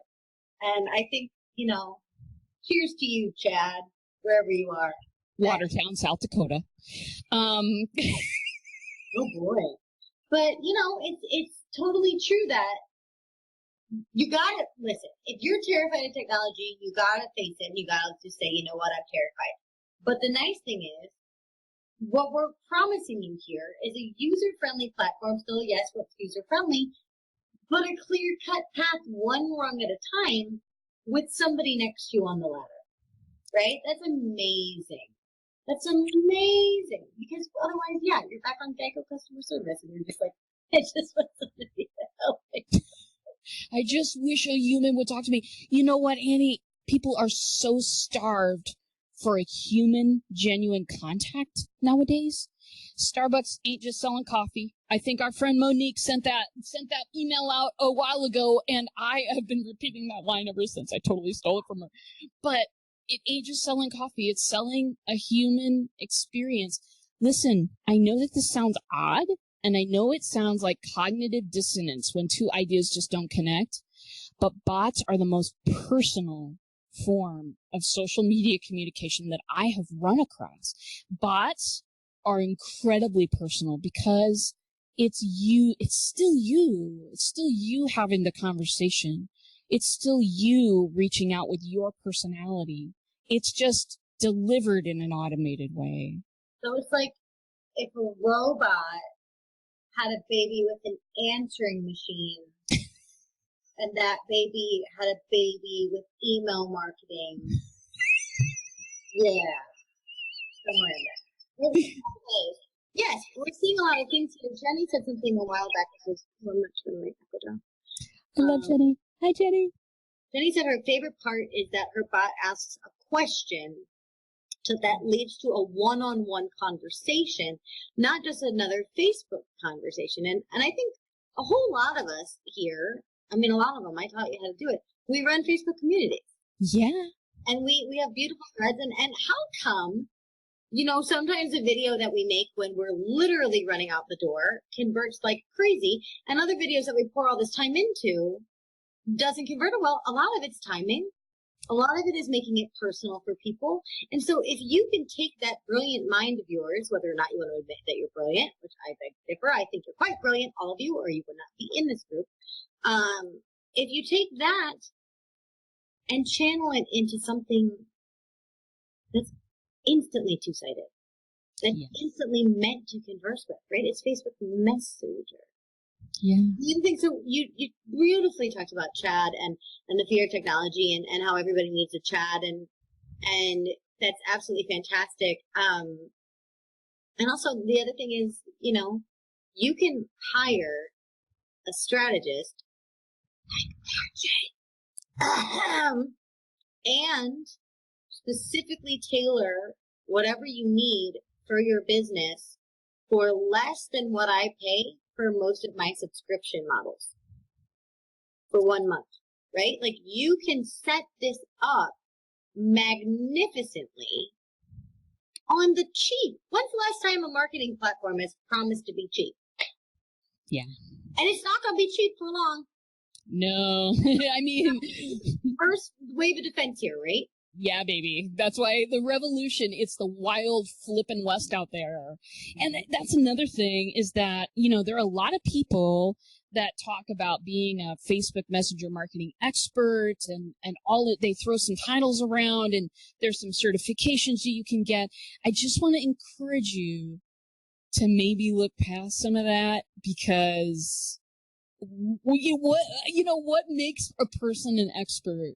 [SPEAKER 2] And I think, cheers to you, Chad, wherever you are.
[SPEAKER 3] Watertown, South Dakota.
[SPEAKER 2] Oh boy. But, it's totally true that you gotta, listen, if you're terrified of technology, you gotta face it and you gotta just say, you know what, I'm terrified. But the nice thing is, what we're promising you here is a user-friendly platform. Still, yes, what's user-friendly, but a clear-cut path, one rung at a time, with somebody next to you on the ladder. Right? That's amazing. That's amazing. Because otherwise, yeah, you're back on Geico customer service and you're just like, I just want somebody to help me.
[SPEAKER 3] I just wish a human would talk to me. You know what, Annie? People are so starved for a human, genuine contact nowadays. Starbucks ain't just selling coffee. I think our friend Monique sent that email out a while ago, and I have been repeating that line ever since. I totally stole it from her. But it ain't just selling coffee. It's selling a human experience. Listen, I know that this sounds odd, and I know it sounds like cognitive dissonance when two ideas just don't connect, but bots are the most personal form of social media communication that I have run across. Bots are incredibly personal because it's still you having the conversation. It's still you reaching out with your personality. It's just delivered in an automated way.
[SPEAKER 2] So it's like if a robot had a baby with an answering machine, and that baby had a baby with email marketing. Yeah, somewhere in there. Yes, we're seeing a lot of things here. Jenny said something a while back. I'm not sure my echo down.
[SPEAKER 3] I love Jenny. Hi, Jenny.
[SPEAKER 2] Jenny said her favorite part is that her bot asks a question that leads to a one-on-one conversation, not just another Facebook conversation. And I think a whole lot of us here, a lot of them, I taught you how to do it. We run Facebook communities.
[SPEAKER 3] Yeah.
[SPEAKER 2] And we have beautiful threads. And how come, sometimes a video that we make when we're literally running out the door converts like crazy, and other videos that we pour all this time into doesn't convert it well? A lot of it's timing. A lot of it is making it personal for people. And so if you can take that brilliant mind of yours, whether or not you want to admit that you're brilliant, which I beg to differ, I think you're quite brilliant, all of you, or you would not be in this group. If you take that and channel it into something that's instantly two-sided, that's instantly meant to converse with, right? It's Facebook Messenger.
[SPEAKER 3] Yeah.
[SPEAKER 2] You think so? You beautifully talked about chat and the fear of technology and how everybody needs a chat, and that's absolutely fantastic. And also the other thing is, you can hire a strategist and specifically tailor whatever you need for your business for less than what I pay for most of my subscription models for 1 month, right? Like, you can set this up magnificently on the cheap. When's the last time a marketing platform has promised to be cheap?
[SPEAKER 3] Yeah.
[SPEAKER 2] And it's not going to be cheap for long.
[SPEAKER 3] No.
[SPEAKER 2] First wave of defense here, right?
[SPEAKER 3] Yeah, baby. That's why the revolution, it's the wild flippin' west out there. And that's another thing is that, there are a lot of people that talk about being a Facebook Messenger marketing expert and they throw some titles around and there's some certifications that you can get. I just want to encourage you to maybe look past some of that, because what makes a person an expert?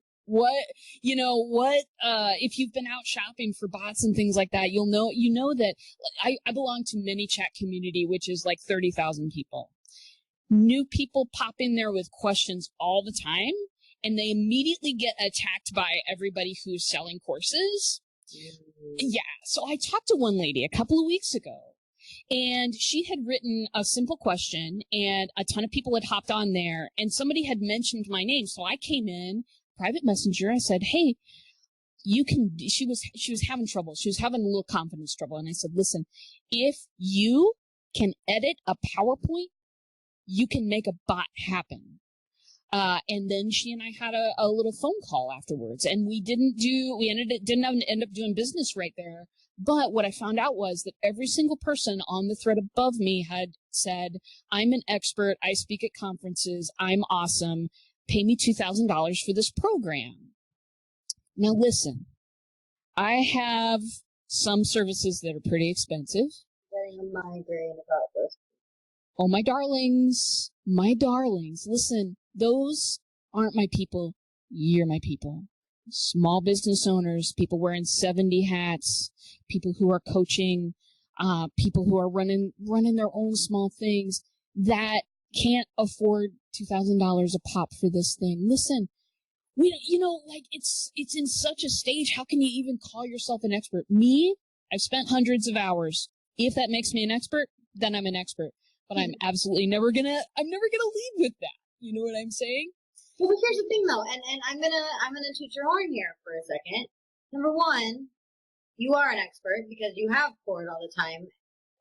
[SPEAKER 3] If you've been out shopping for bots and things like that, you know that I belong to many chat community, which is like 30,000 people. New people pop in there with questions all the time, and they immediately get attacked by everybody who's selling courses. Yeah. So I talked to one lady a couple of weeks ago, and she had written a simple question, and a ton of people had hopped on there, and somebody had mentioned my name. So I came in, private messenger. I said, hey, she was having trouble. She was having a little confidence trouble. And I said, listen, if you can edit a PowerPoint, you can make a bot happen. And then she and I had a little phone call afterwards, and we didn't end up doing business right there. But what I found out was that every single person on the thread above me had said, I'm an expert. I speak at conferences. I'm awesome. Pay me $2,000 for this program. Now listen, I have some services that are pretty expensive.
[SPEAKER 2] Getting a migraine about this.
[SPEAKER 3] Oh, my darlings, listen, those aren't my people. You're my people. Small business owners, people wearing 70 hats, people who are coaching, people who are running their own small things that can't afford $2,000 a pop for this thing. Listen, it's in such a stage. How can you even call yourself an expert? Me, I've spent hundreds of hours. If that makes me an expert, then I'm an expert. But I'm never gonna lead with that. You know what I'm saying?
[SPEAKER 2] Well, but here's the thing, though, and I'm gonna toot your horn here for a second. Number one, you are an expert because you have poured all the time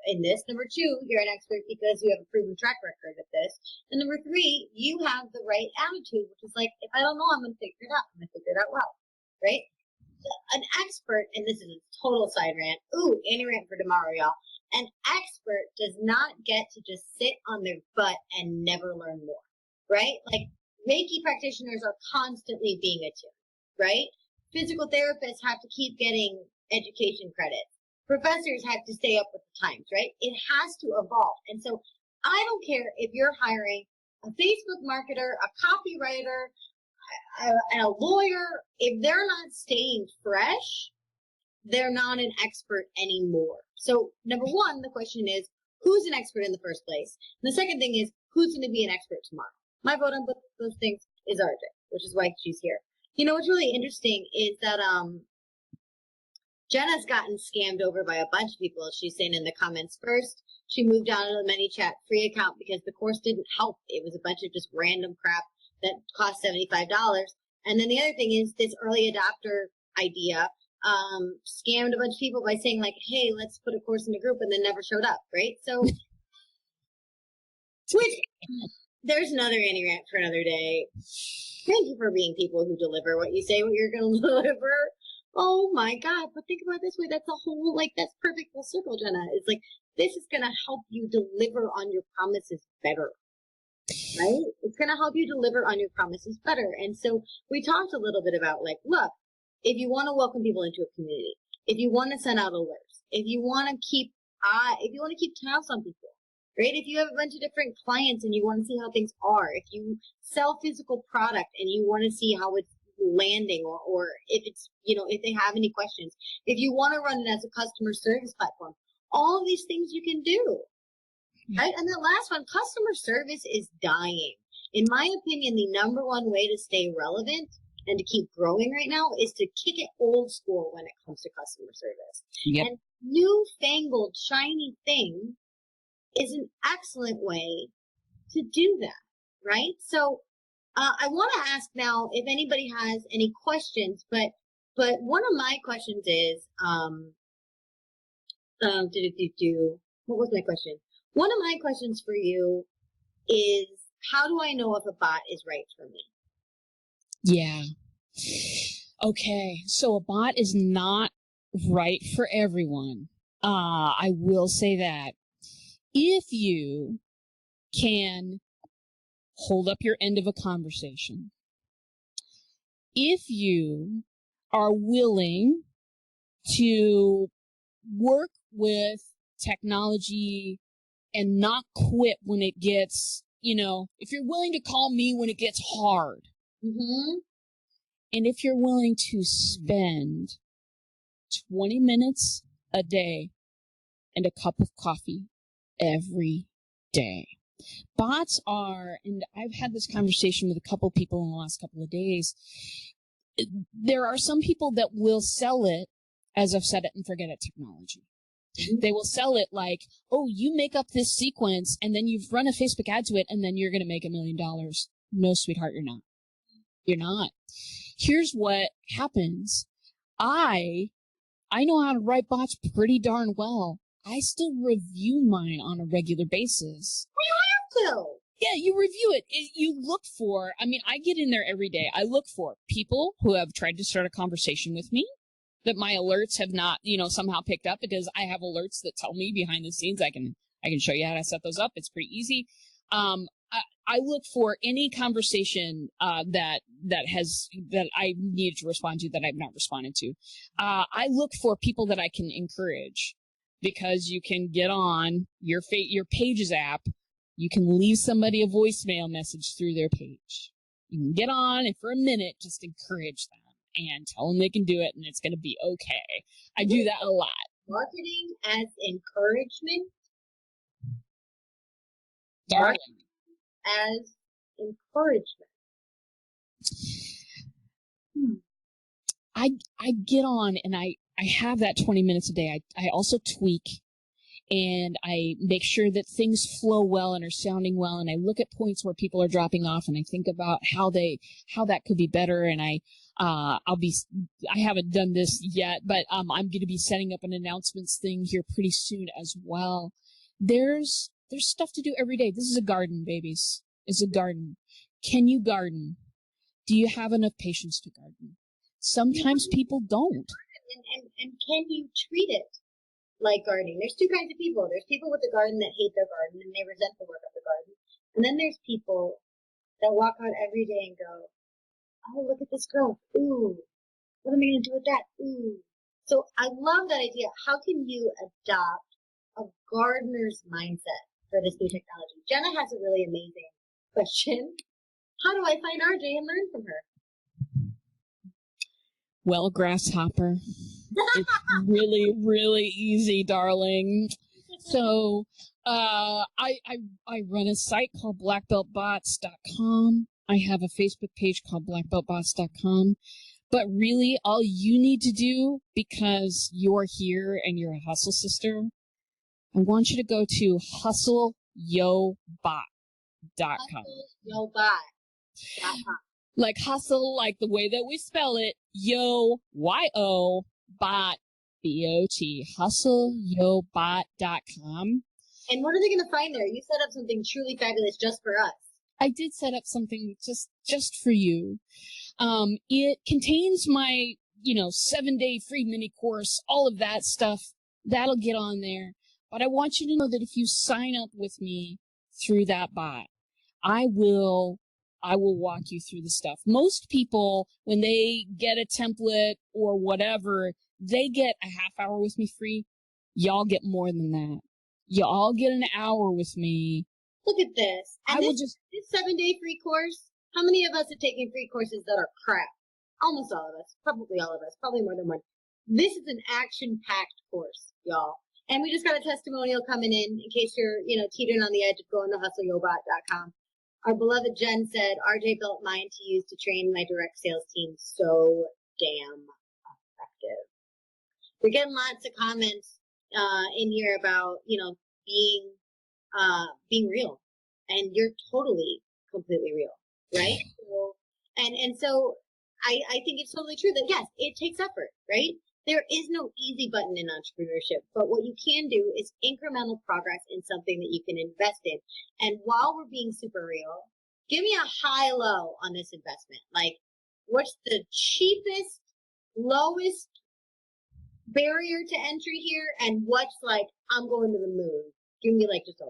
[SPEAKER 2] in this. Number two, you're an expert because you have a proven track record of this. And number three, you have the right attitude, which is like, if I don't know, I'm gonna figure it out. I'm gonna figure it out well, right? An expert, and this is a total side rant. Ooh, Annie rant for tomorrow, y'all. An expert does not get to just sit on their butt and never learn more, right? Like, Reiki practitioners are constantly being attuned, right? Physical therapists have to keep getting education credits. Professors have to stay up with the times, right? It has to evolve. And so I don't care if you're hiring a Facebook marketer, a copywriter, and a lawyer, if they're not staying fresh, they're not an expert anymore. So number one, the question is, who's an expert in the first place? And the second thing is, who's going to be an expert tomorrow? My vote on both those things is RJ, which is why she's here. You know what's really interesting is that Jenna's gotten scammed over by a bunch of people. She's saying in the comments first, she moved on to the ManyChat free account because the course didn't help. It was a bunch of just random crap that cost $75. And then the other thing is this early adopter idea scammed a bunch of people by saying like, hey, let's put a course in a group, and then never showed up, right? So there's another Annie rant for another day. Thank you for being people who deliver what you say what you're going to deliver. Oh my God. But think about it this way. That's a whole, that's perfect full circle, Jenna. It's like, this is going to help you deliver on your promises better, right? It's going to help you deliver on your promises better. And so we talked a little bit about look, if you want to welcome people into a community, if you want to send out alerts, if you want to keep tabs on people, right? If you have a bunch of different clients and you want to see how things are, if you sell physical product and you want to see how it's landing or if it's, if they have any questions, if you want to run it as a customer service platform, all of these things you can do, right? And the last one, customer service is dying. In my opinion, the number one way to stay relevant and to keep growing right now is to kick it old school when it comes to customer service.
[SPEAKER 3] Yep.
[SPEAKER 2] And newfangled, shiny thing is an excellent way to do that, right? So I want to ask now if anybody has any questions, but one of my questions is, what was my question? One of my questions for you is, how do I know if a bot is right for me?
[SPEAKER 3] Yeah. Okay. So a bot is not right for everyone. I will say that. If you can hold up your end of a conversation, if you are willing to work with technology and not quit when it gets, if you're willing to call me when it gets hard,
[SPEAKER 2] mm-hmm.
[SPEAKER 3] and if you're willing to spend 20 minutes a day and a cup of coffee every day. Bots are, and I've had this conversation with a couple people in the last couple of days, there are some people that will sell it as I've said it and forget it technology. Mm-hmm. They will sell it like, oh, you make up this sequence and then you've run a Facebook ad to it and then you're going to make $1 million. No, sweetheart, you're not. You're not. Here's what happens. I know how to write bots pretty darn well. I still review mine on a regular basis.
[SPEAKER 2] You have to.
[SPEAKER 3] Yeah, you review it. You look for, I get in there every day. I look for people who have tried to start a conversation with me. that my alerts have not, somehow picked up, because I have alerts that tell me behind the scenes. I can show you how to set those up. It's pretty easy. I look for any conversation that I needed to respond to that I've not responded to. I look for people that I can encourage, because you can get on your Pages app. You can leave somebody a voicemail message through their page. You can get on and for a minute just encourage them and tell them they can do it and it's going to be okay. I do that a lot.
[SPEAKER 2] Marketing as encouragement?
[SPEAKER 3] Darling.
[SPEAKER 2] As encouragement.
[SPEAKER 3] I get on and I have that 20 minutes a day. I also tweak, and I make sure that things flow well and are sounding well. And I look at points where people are dropping off, and I think about how that could be better. And I haven't done this yet, but I'm going to be setting up an announcements thing here pretty soon as well. There's stuff to do every day. This is a garden, babies. It's a garden. Can you garden? Do you have enough patience to garden? Sometimes people don't.
[SPEAKER 2] And can you treat it like gardening? There's two kinds of people. There's people with a garden that hate their garden and they resent the work of the garden. And then there's people that walk out every day and go, oh, look at this growth. Ooh, what am I going to do with that? Ooh. So I love that idea. How can you adopt a gardener's mindset for this new technology? Jenna has a really amazing question. How do I find RJ and learn from her?
[SPEAKER 3] Well, grasshopper. It's really, really easy, darling. So I run a site called blackbeltbots.com. I have a Facebook page called blackbeltbots.com. But really, all you need to do, because you're here and you're a hustle sister, I want you to go to hustleyobot.com.
[SPEAKER 2] Hustleyobot.com.
[SPEAKER 3] Like hustle, like the way that we spell it, yo, Y-O, bot, B-O-T, hustleyobot.com.
[SPEAKER 2] And what are they going to find there? You set up something truly fabulous just for us.
[SPEAKER 3] I did set up something just for you. It contains my, 7-day free mini course, all of that stuff. That'll get on there. But I want you to know that if you sign up with me through that bot, I will walk you through the stuff. Most people, when they get a template or whatever, they get a half hour with me free. Y'all get more than that. Y'all get an hour with me.
[SPEAKER 2] Look at this. And this 7-day free course, how many of us are taking free courses that are crap? Almost all of us. Probably all of us. Probably more than one. This is an action-packed course, y'all. And we just got a testimonial coming in case you're, teetering on the edge of going to hustleyobot.com. Our beloved Jen said, RJ built mine to use to train my direct sales team. So damn effective. We're getting lots of comments in here about, being real. And you're totally, completely real, right? So, and so I think it's totally true that, yes, it takes effort, right? There is no easy button in entrepreneurship, but what you can do is incremental progress in something that you can invest in. And while we're being super real, give me a high-low on this investment. Like, what's the cheapest, lowest barrier to entry here? And what's like, I'm going to the moon? Give me like just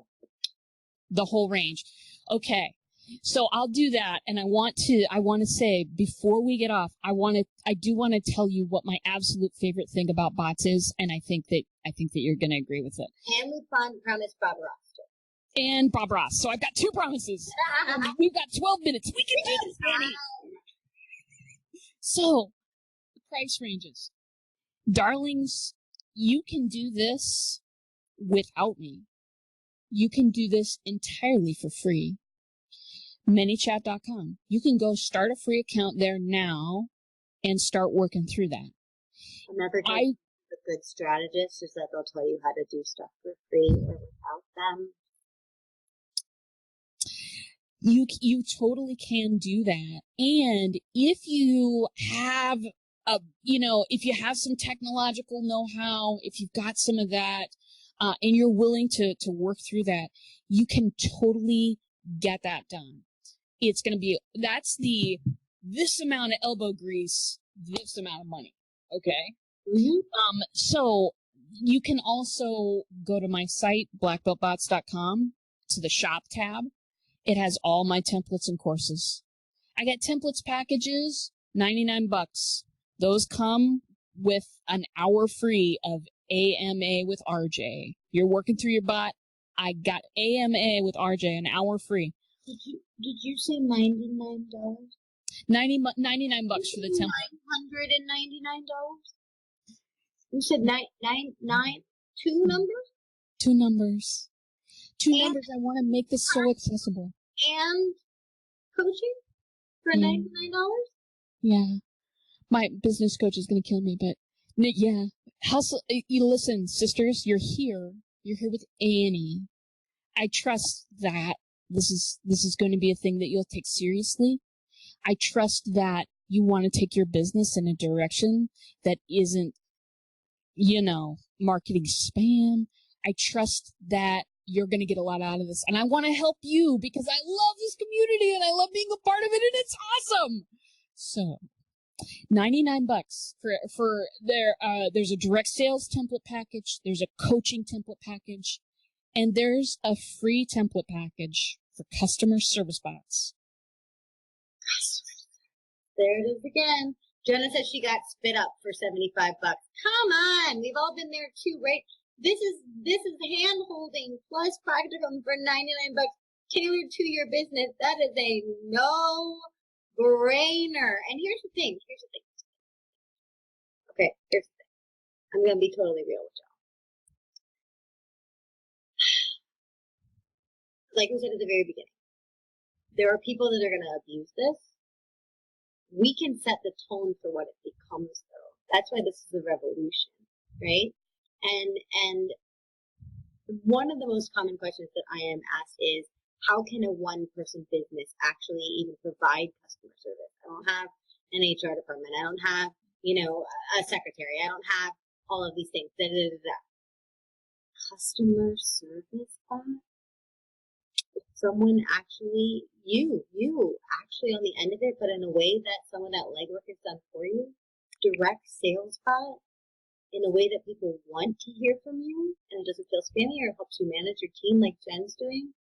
[SPEAKER 3] the whole range. Okay. So I'll do that, and I want to say before we get off, I do want to tell you what my absolute favorite thing about bots is, and I think that you're going to agree with it.
[SPEAKER 2] And we promised Bob Ross.
[SPEAKER 3] And Bob Ross. So I've got two promises. We've got 12 minutes. We can do this, Annie. So the price ranges, darlings. You can do this without me. You can do this entirely for free. ManyChat.com. You can go start a free account there now and start working through that.
[SPEAKER 2] Another thing, a good strategist is that they'll tell you how to do stuff for free or without them.
[SPEAKER 3] You totally can do that. And if you have if you have some technological know-how, if you've got some of that, and you're willing to work through that, you can totally get that done. It's going to be, this amount of elbow grease, this amount of money. Okay.
[SPEAKER 2] Mm-hmm.
[SPEAKER 3] So you can also go to my site, blackbeltbots.com, to the shop tab. It has all my templates and courses. I got templates packages, $99. Those come with an hour free of AMA with RJ. You're working through your bot. I got AMA with RJ, an hour free.
[SPEAKER 2] Did you say $99?
[SPEAKER 3] $99 for the template.
[SPEAKER 2] $999? You said two numbers?
[SPEAKER 3] Two numbers. Two numbers. I want to make this so accessible.
[SPEAKER 2] And coaching for $99?
[SPEAKER 3] Yeah. My business coach is going to kill me, but yeah. You listen, sisters, you're here. You're here with Annie. I trust that this is going to be a thing that you'll take seriously. I trust that you want to take your business in a direction that isn't, marketing spam. I trust that you're going to get a lot out of this. And I want to help you because I love this community and I love being a part of it and it's awesome. So $99 for there's a direct sales template package. There's a coaching template package. And there's a free template package for customer service bots.
[SPEAKER 2] There it is again. Jenna says she got spit up for $75. Come on, we've all been there too, right? This is hand holding plus practicum for $99 tailored to your business. That is a no brainer. And here's the thing. Okay, here's the thing. I'm gonna be totally real with y'all. Like we said at the very beginning, there are people that are gonna abuse this. We can set the tone for what it becomes, though. That's why this is a revolution, right? And one of the most common questions that I am asked is, how can a one-person business actually even provide customer service? I don't have an HR department. I don't have, a secretary. I don't have all of these things. Customer service bot? Someone actually, you actually on the end of it, but in a way that some of that legwork is done for you. Direct sales bot in a way that people want to hear from you and it doesn't feel spammy or helps you manage your team like Jen's doing.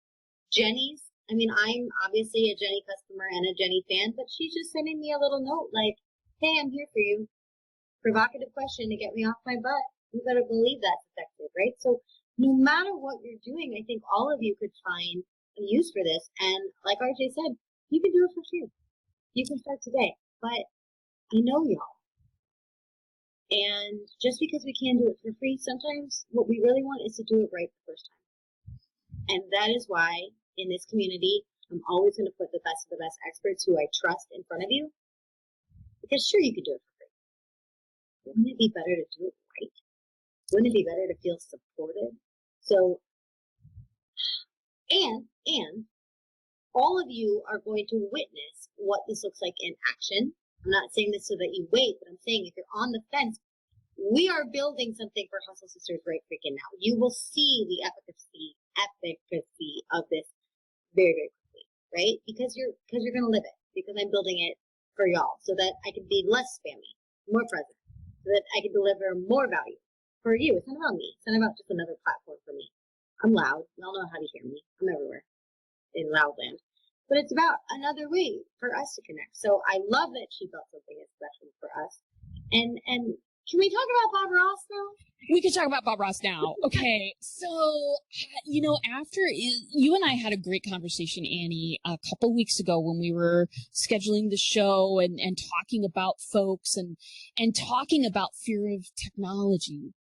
[SPEAKER 2] Jenny's, I'm obviously a Jenny customer and a Jenny fan, but she's just sending me a little note like, hey, I'm here for you. Provocative question to get me off my butt. You better believe that's effective, right? So no matter what you're doing, I think all of you could find a use for this. And like RJ said, you can do it for free. You can start today. But I know y'all. And just because we can do it for free, sometimes what we really want is to do it right the first time. And that is why in this community, I'm always going to put the best of the best experts who I trust in front of you. Because sure, you could do it for free. Wouldn't it be better to do it right? Wouldn't it be better to feel supported? So, and all of you are going to witness what this looks like in action. I'm not saying this so that you wait, but I'm saying if you're on the fence, we are building something for Hustle Sisters right freaking now. You will see the efficacy of this very, very quickly, right? Because you're going to live it, because I'm building it for y'all so that I can be less spammy, more present, so that I can deliver more value for you. It's not about me. It's not about just another platform for me. I'm loud. Y'all know how to hear me. I'm everywhere in Loudland. But it's about another way for us to connect. So I love that she built something as special for us. And can we talk about Bob Ross now?
[SPEAKER 3] We can talk about Bob Ross now. Okay. So, after you and I had a great conversation, Annie, a couple weeks ago when we were scheduling the show and talking about folks and talking about fear of technology.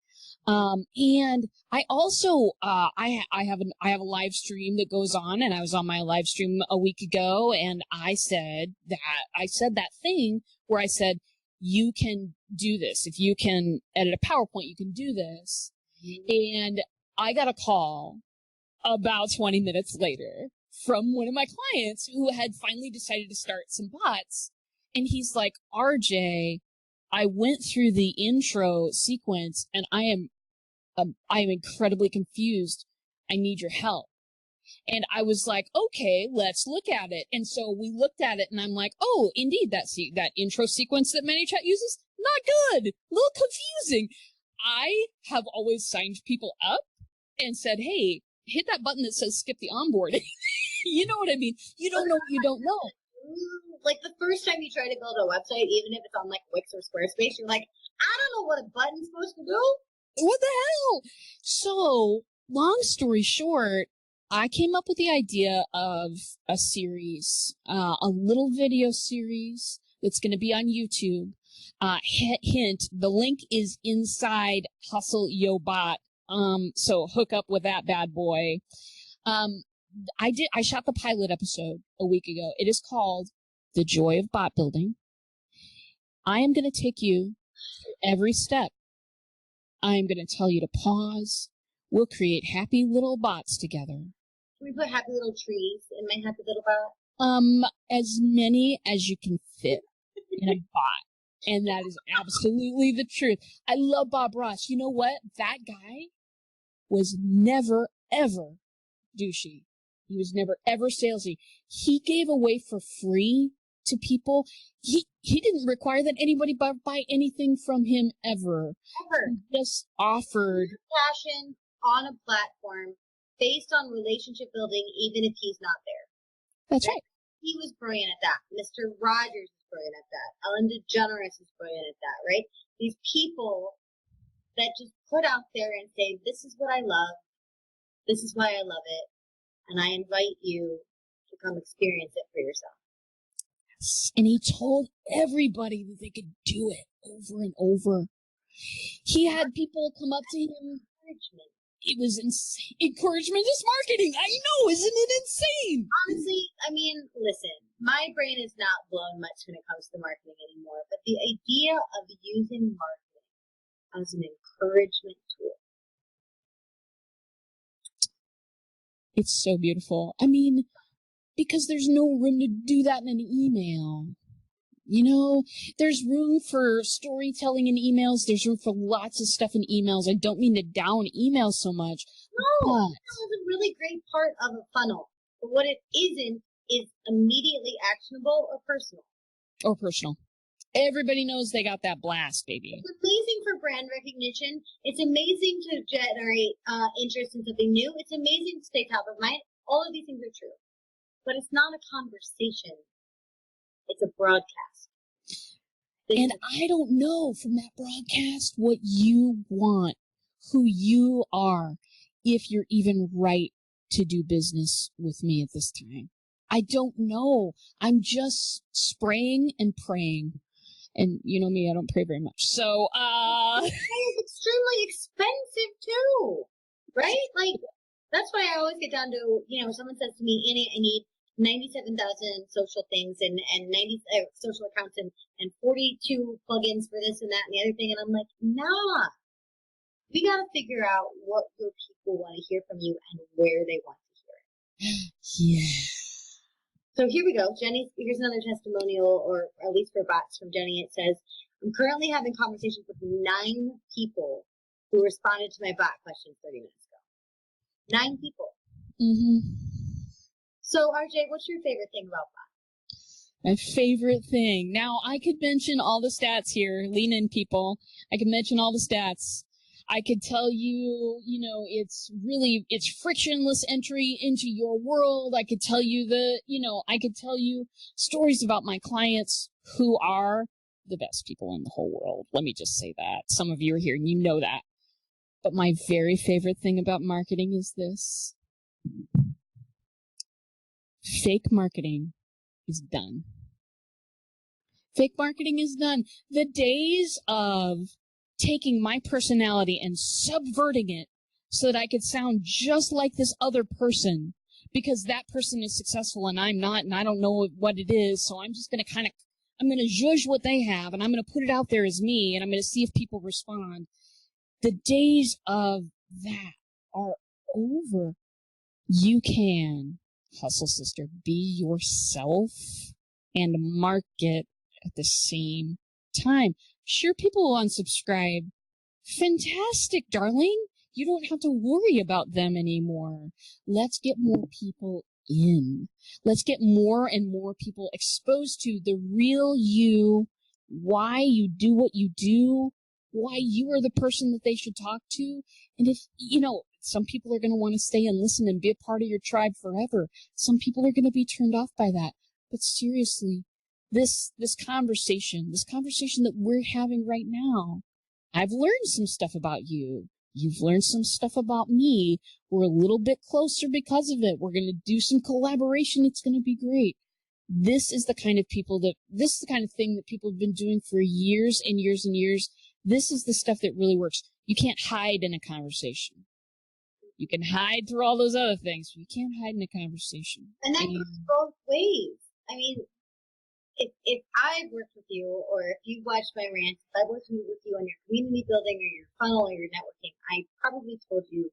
[SPEAKER 3] And I also, I have a live stream that goes on, and I was on my live stream a week ago, and I said that thing where I said, you can do this. If you can edit a PowerPoint, you can do this. And I got a call about 20 minutes later from one of my clients who had finally decided to start some bots. And he's like, RJ, I went through the intro sequence and I am incredibly confused. I need your help. And I was like, okay, let's look at it. And so we looked at it and I'm like, oh, indeed, that intro sequence that ManyChat uses, not good, a little confusing. I have always signed people up and said, hey, hit that button that says skip the onboarding. You know what I mean? You don't know what you don't know.
[SPEAKER 2] Like the first time you try to build a website, even if it's on like Wix or Squarespace, you're like, I don't know what a button's supposed to do.
[SPEAKER 3] What the hell? So, long story short, I came up with the idea of a series, a little video series that's going to be on YouTube. Hint, the link is inside Hustle Yo Bot. So hook up with that bad boy. I shot the pilot episode a week ago. It is called The Joy of Bot Building. I am going to take you through every step. I'm going to tell you to pause. We'll create happy little bots together.
[SPEAKER 2] Can we put happy little trees in my happy little bot?
[SPEAKER 3] As many as you can fit in a bot. And that is absolutely the truth. I love Bob Ross. You know what? That guy was never, ever douchey. He was never, ever salesy. He gave away for free to people. He didn't require that anybody buy anything from him ever. He just offered
[SPEAKER 2] passion on a platform based on relationship building, even if he's not there.
[SPEAKER 3] That's right.
[SPEAKER 2] He was brilliant at that. Mr. Rogers is brilliant at that. Ellen DeGeneres is brilliant at that, right? These people that just put out there and say, this is what I love. This is why I love it. And I invite you to come experience it for yourself.
[SPEAKER 3] And he told everybody that they could do it over and over. He had people come up to him. Encouragement. It was insane. Encouragement is marketing. I know, isn't it insane?
[SPEAKER 2] Honestly, I mean, listen, my brain is not blown much when it comes to marketing anymore, but the idea of using marketing as an encouragement tool.
[SPEAKER 3] It's so beautiful. I mean, because there's no room to do that in an email. You know, there's room for storytelling in emails. There's room for lots of stuff in emails. I don't mean to down emails so much.
[SPEAKER 2] No, email is a really great part of a funnel. But what it isn't is immediately actionable or personal.
[SPEAKER 3] Or personal. Everybody knows they got that blast, baby.
[SPEAKER 2] It's amazing for brand recognition. It's amazing to generate interest in something new. It's amazing to stay top of mind. All of these things are true. But it's not a conversation. It's a broadcast.
[SPEAKER 3] And I don't know from that broadcast what you want, who you are, if you're even right to do business with me at this time. I don't know. I'm just spraying and praying. And you know me, I don't pray very much. So,
[SPEAKER 2] it's extremely expensive too, right? Like, that's why I always get down to, someone says to me, Annie, I need 97,000 social things and 90 social accounts and 42 plugins for this and that and the other thing. And I'm like, nah, we got to figure out what your people want to hear from you and where they want to hear it.
[SPEAKER 3] Yeah.
[SPEAKER 2] So here we go. Here's another testimonial, or at least for bots from Jenny. It says, I'm currently having conversations with 9 people who responded to my bot questions 30 minutes ago. 9 people.
[SPEAKER 3] Mm-hmm.
[SPEAKER 2] So, RJ, what's your favorite thing about bots?
[SPEAKER 3] My favorite thing. Now, I could mention all the stats here. Lean in, people. I could mention all the stats. I could tell you, it's frictionless entry into your world. I could tell you stories about my clients who are the best people in the whole world. Let me just say that. Some of you are here and you know that. But my very favorite thing about marketing is this. Fake marketing is done. Fake marketing is done. The days of taking my personality and subverting it so that I could sound just like this other person because that person is successful and I'm not and I don't know what it is. So I'm just going to I'm going to judge what they have and I'm going to put it out there as me and I'm going to see if people respond. The days of that are over. You can, hustle sister, be yourself and market at the same time. Sure, people will unsubscribe. Fantastic, darling. You don't have to worry about them anymore. Let's get more people in. Let's get more and more people exposed to the real you why you do what you do, why you are the person that they should talk to. And if, some people are going to want to stay and listen and be a part of your tribe forever. Some people are going to be turned off by that. But seriously, this conversation that we're having right now, I've learned some stuff about you. You've learned some stuff about me. We're a little bit closer because of it. We're going to do some collaboration. It's going to be great. This is the kind of thing that people have been doing for years and years and years. This is the stuff that really works. You can't hide in a conversation. You can hide through all those other things, but you can't hide in a conversation.
[SPEAKER 2] And that goes both ways. I mean, if I've worked with you, or if you've watched my rants, if I've worked with you on your community building or your funnel or your networking, I probably told you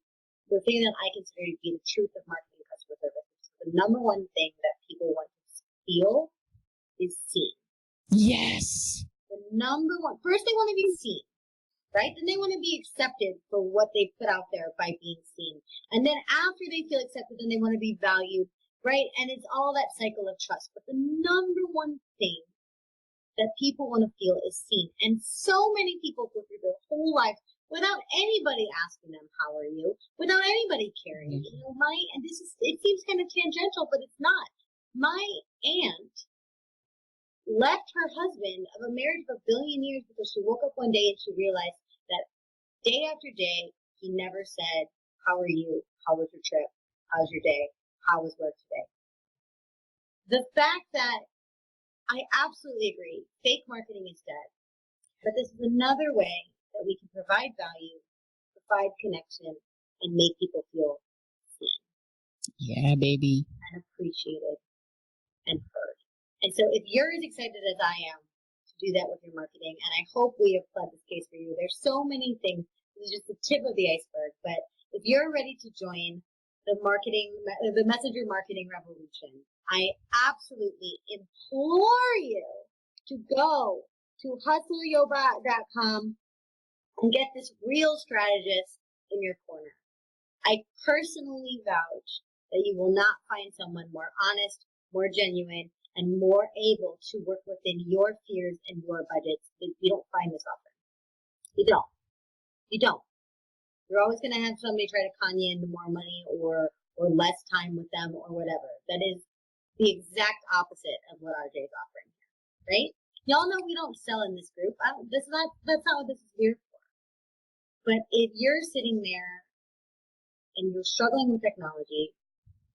[SPEAKER 2] the thing that I consider to be the truth of marketing customer service. The number one thing that people want to feel is seen.
[SPEAKER 3] Yes.
[SPEAKER 2] The number one. First, they want to be seen. Right? Then they want to be accepted for what they put out there by being seen. And then after they feel accepted, then they want to be valued, right? And it's all that cycle of trust. But the number one thing that people want to feel is seen. And so many people go through their whole life without anybody asking them, how are you? Without anybody caring.
[SPEAKER 3] Mm-hmm.
[SPEAKER 2] It seems kind of tangential, but it's not. My aunt left her husband of a marriage of 1 billion years because she woke up one day and she realized that day after day, he never said, how are you? How was your trip? How's your day? How was work today? The fact that I absolutely agree, fake marketing is dead. But this is another way that we can provide value, provide connection, and make people feel seen.
[SPEAKER 3] Yeah, baby.
[SPEAKER 2] And appreciated and heard. And so if you're as excited as I am to do that with your marketing, and I hope we have pled this case for you, there's so many things. This is just the tip of the iceberg. But if you're ready to join the messenger marketing revolution, I absolutely implore you to go to hustleyoba.com and get this real strategist in your corner. I personally vouch that you will not find someone more honest, more genuine, and more able to work within your fears and your budgets. You don't find this often. You don't. You're always going to have somebody try to con you into more money or less time with them or whatever. That is the exact opposite of what RJ is offering here, right? Y'all know we don't sell in this group. That's not what this is here for. But if you're sitting there and you're struggling with technology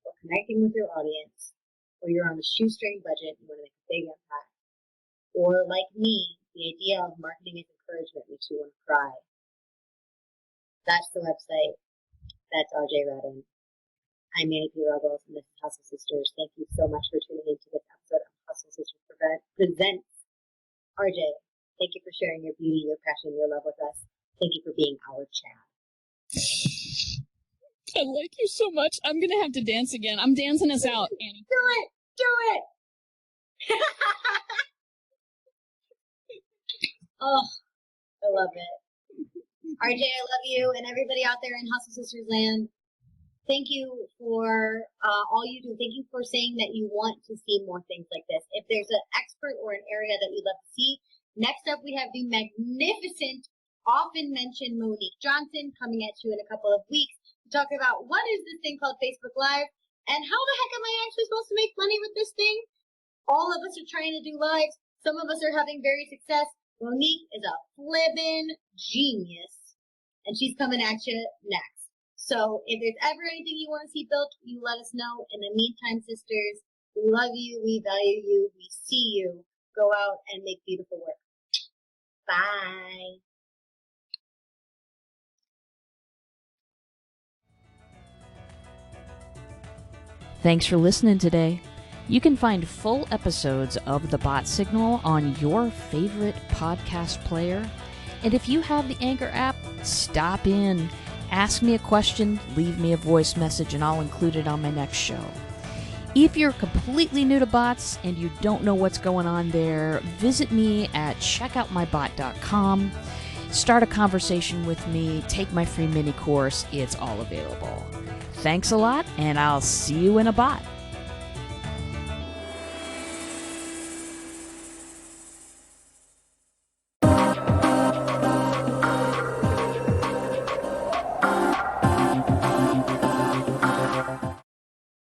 [SPEAKER 2] or connecting with your audience, or you're on a shoestring budget, you want to make a big impact, or like me, the idea of marketing as encouragement makes you want to cry. That's the website. That's RJ Redden. I'm Annie P. Ruggles, and this is Hustle Sisters. Thank you so much for tuning into this episode of Hustle Sisters Presents. RJ, thank you for sharing your beauty, your passion, your love with us. Thank you for being our Chad.
[SPEAKER 3] I like you so much. I'm going to have to dance again. I'm dancing us out, Annie.
[SPEAKER 2] Do it! Oh, I love it. RJ, I love you, and everybody out there in Hustle Sisters land. Thank you for all you do. Thank you for saying that you want to see more things like this. If there's an expert or an area that you'd love to see, next up we have the magnificent, often mentioned Monique Johnson coming at you in a couple of weeks to talk about what is this thing called Facebook Live and how the heck am I actually supposed to make money with this thing? All of us are trying to do lives. Some of us are having very success. Monique is a flippin' genius, and she's coming at you next. So if there's ever anything you want to see built, you let us know. In the meantime, sisters, we love you, we value you, we see you. Go out and make beautiful work. Bye.
[SPEAKER 1] Thanks for listening today. You can find full episodes of The Bot Signal on your favorite podcast player. And if you have the Anchor app, stop in. Ask me a question, leave me a voice message, and I'll include it on my next show. If you're completely new to bots and you don't know what's going on there, visit me at checkoutmybot.com. Start a conversation with me. Take my free mini course. It's all available. Thanks a lot, and I'll see you in a bot.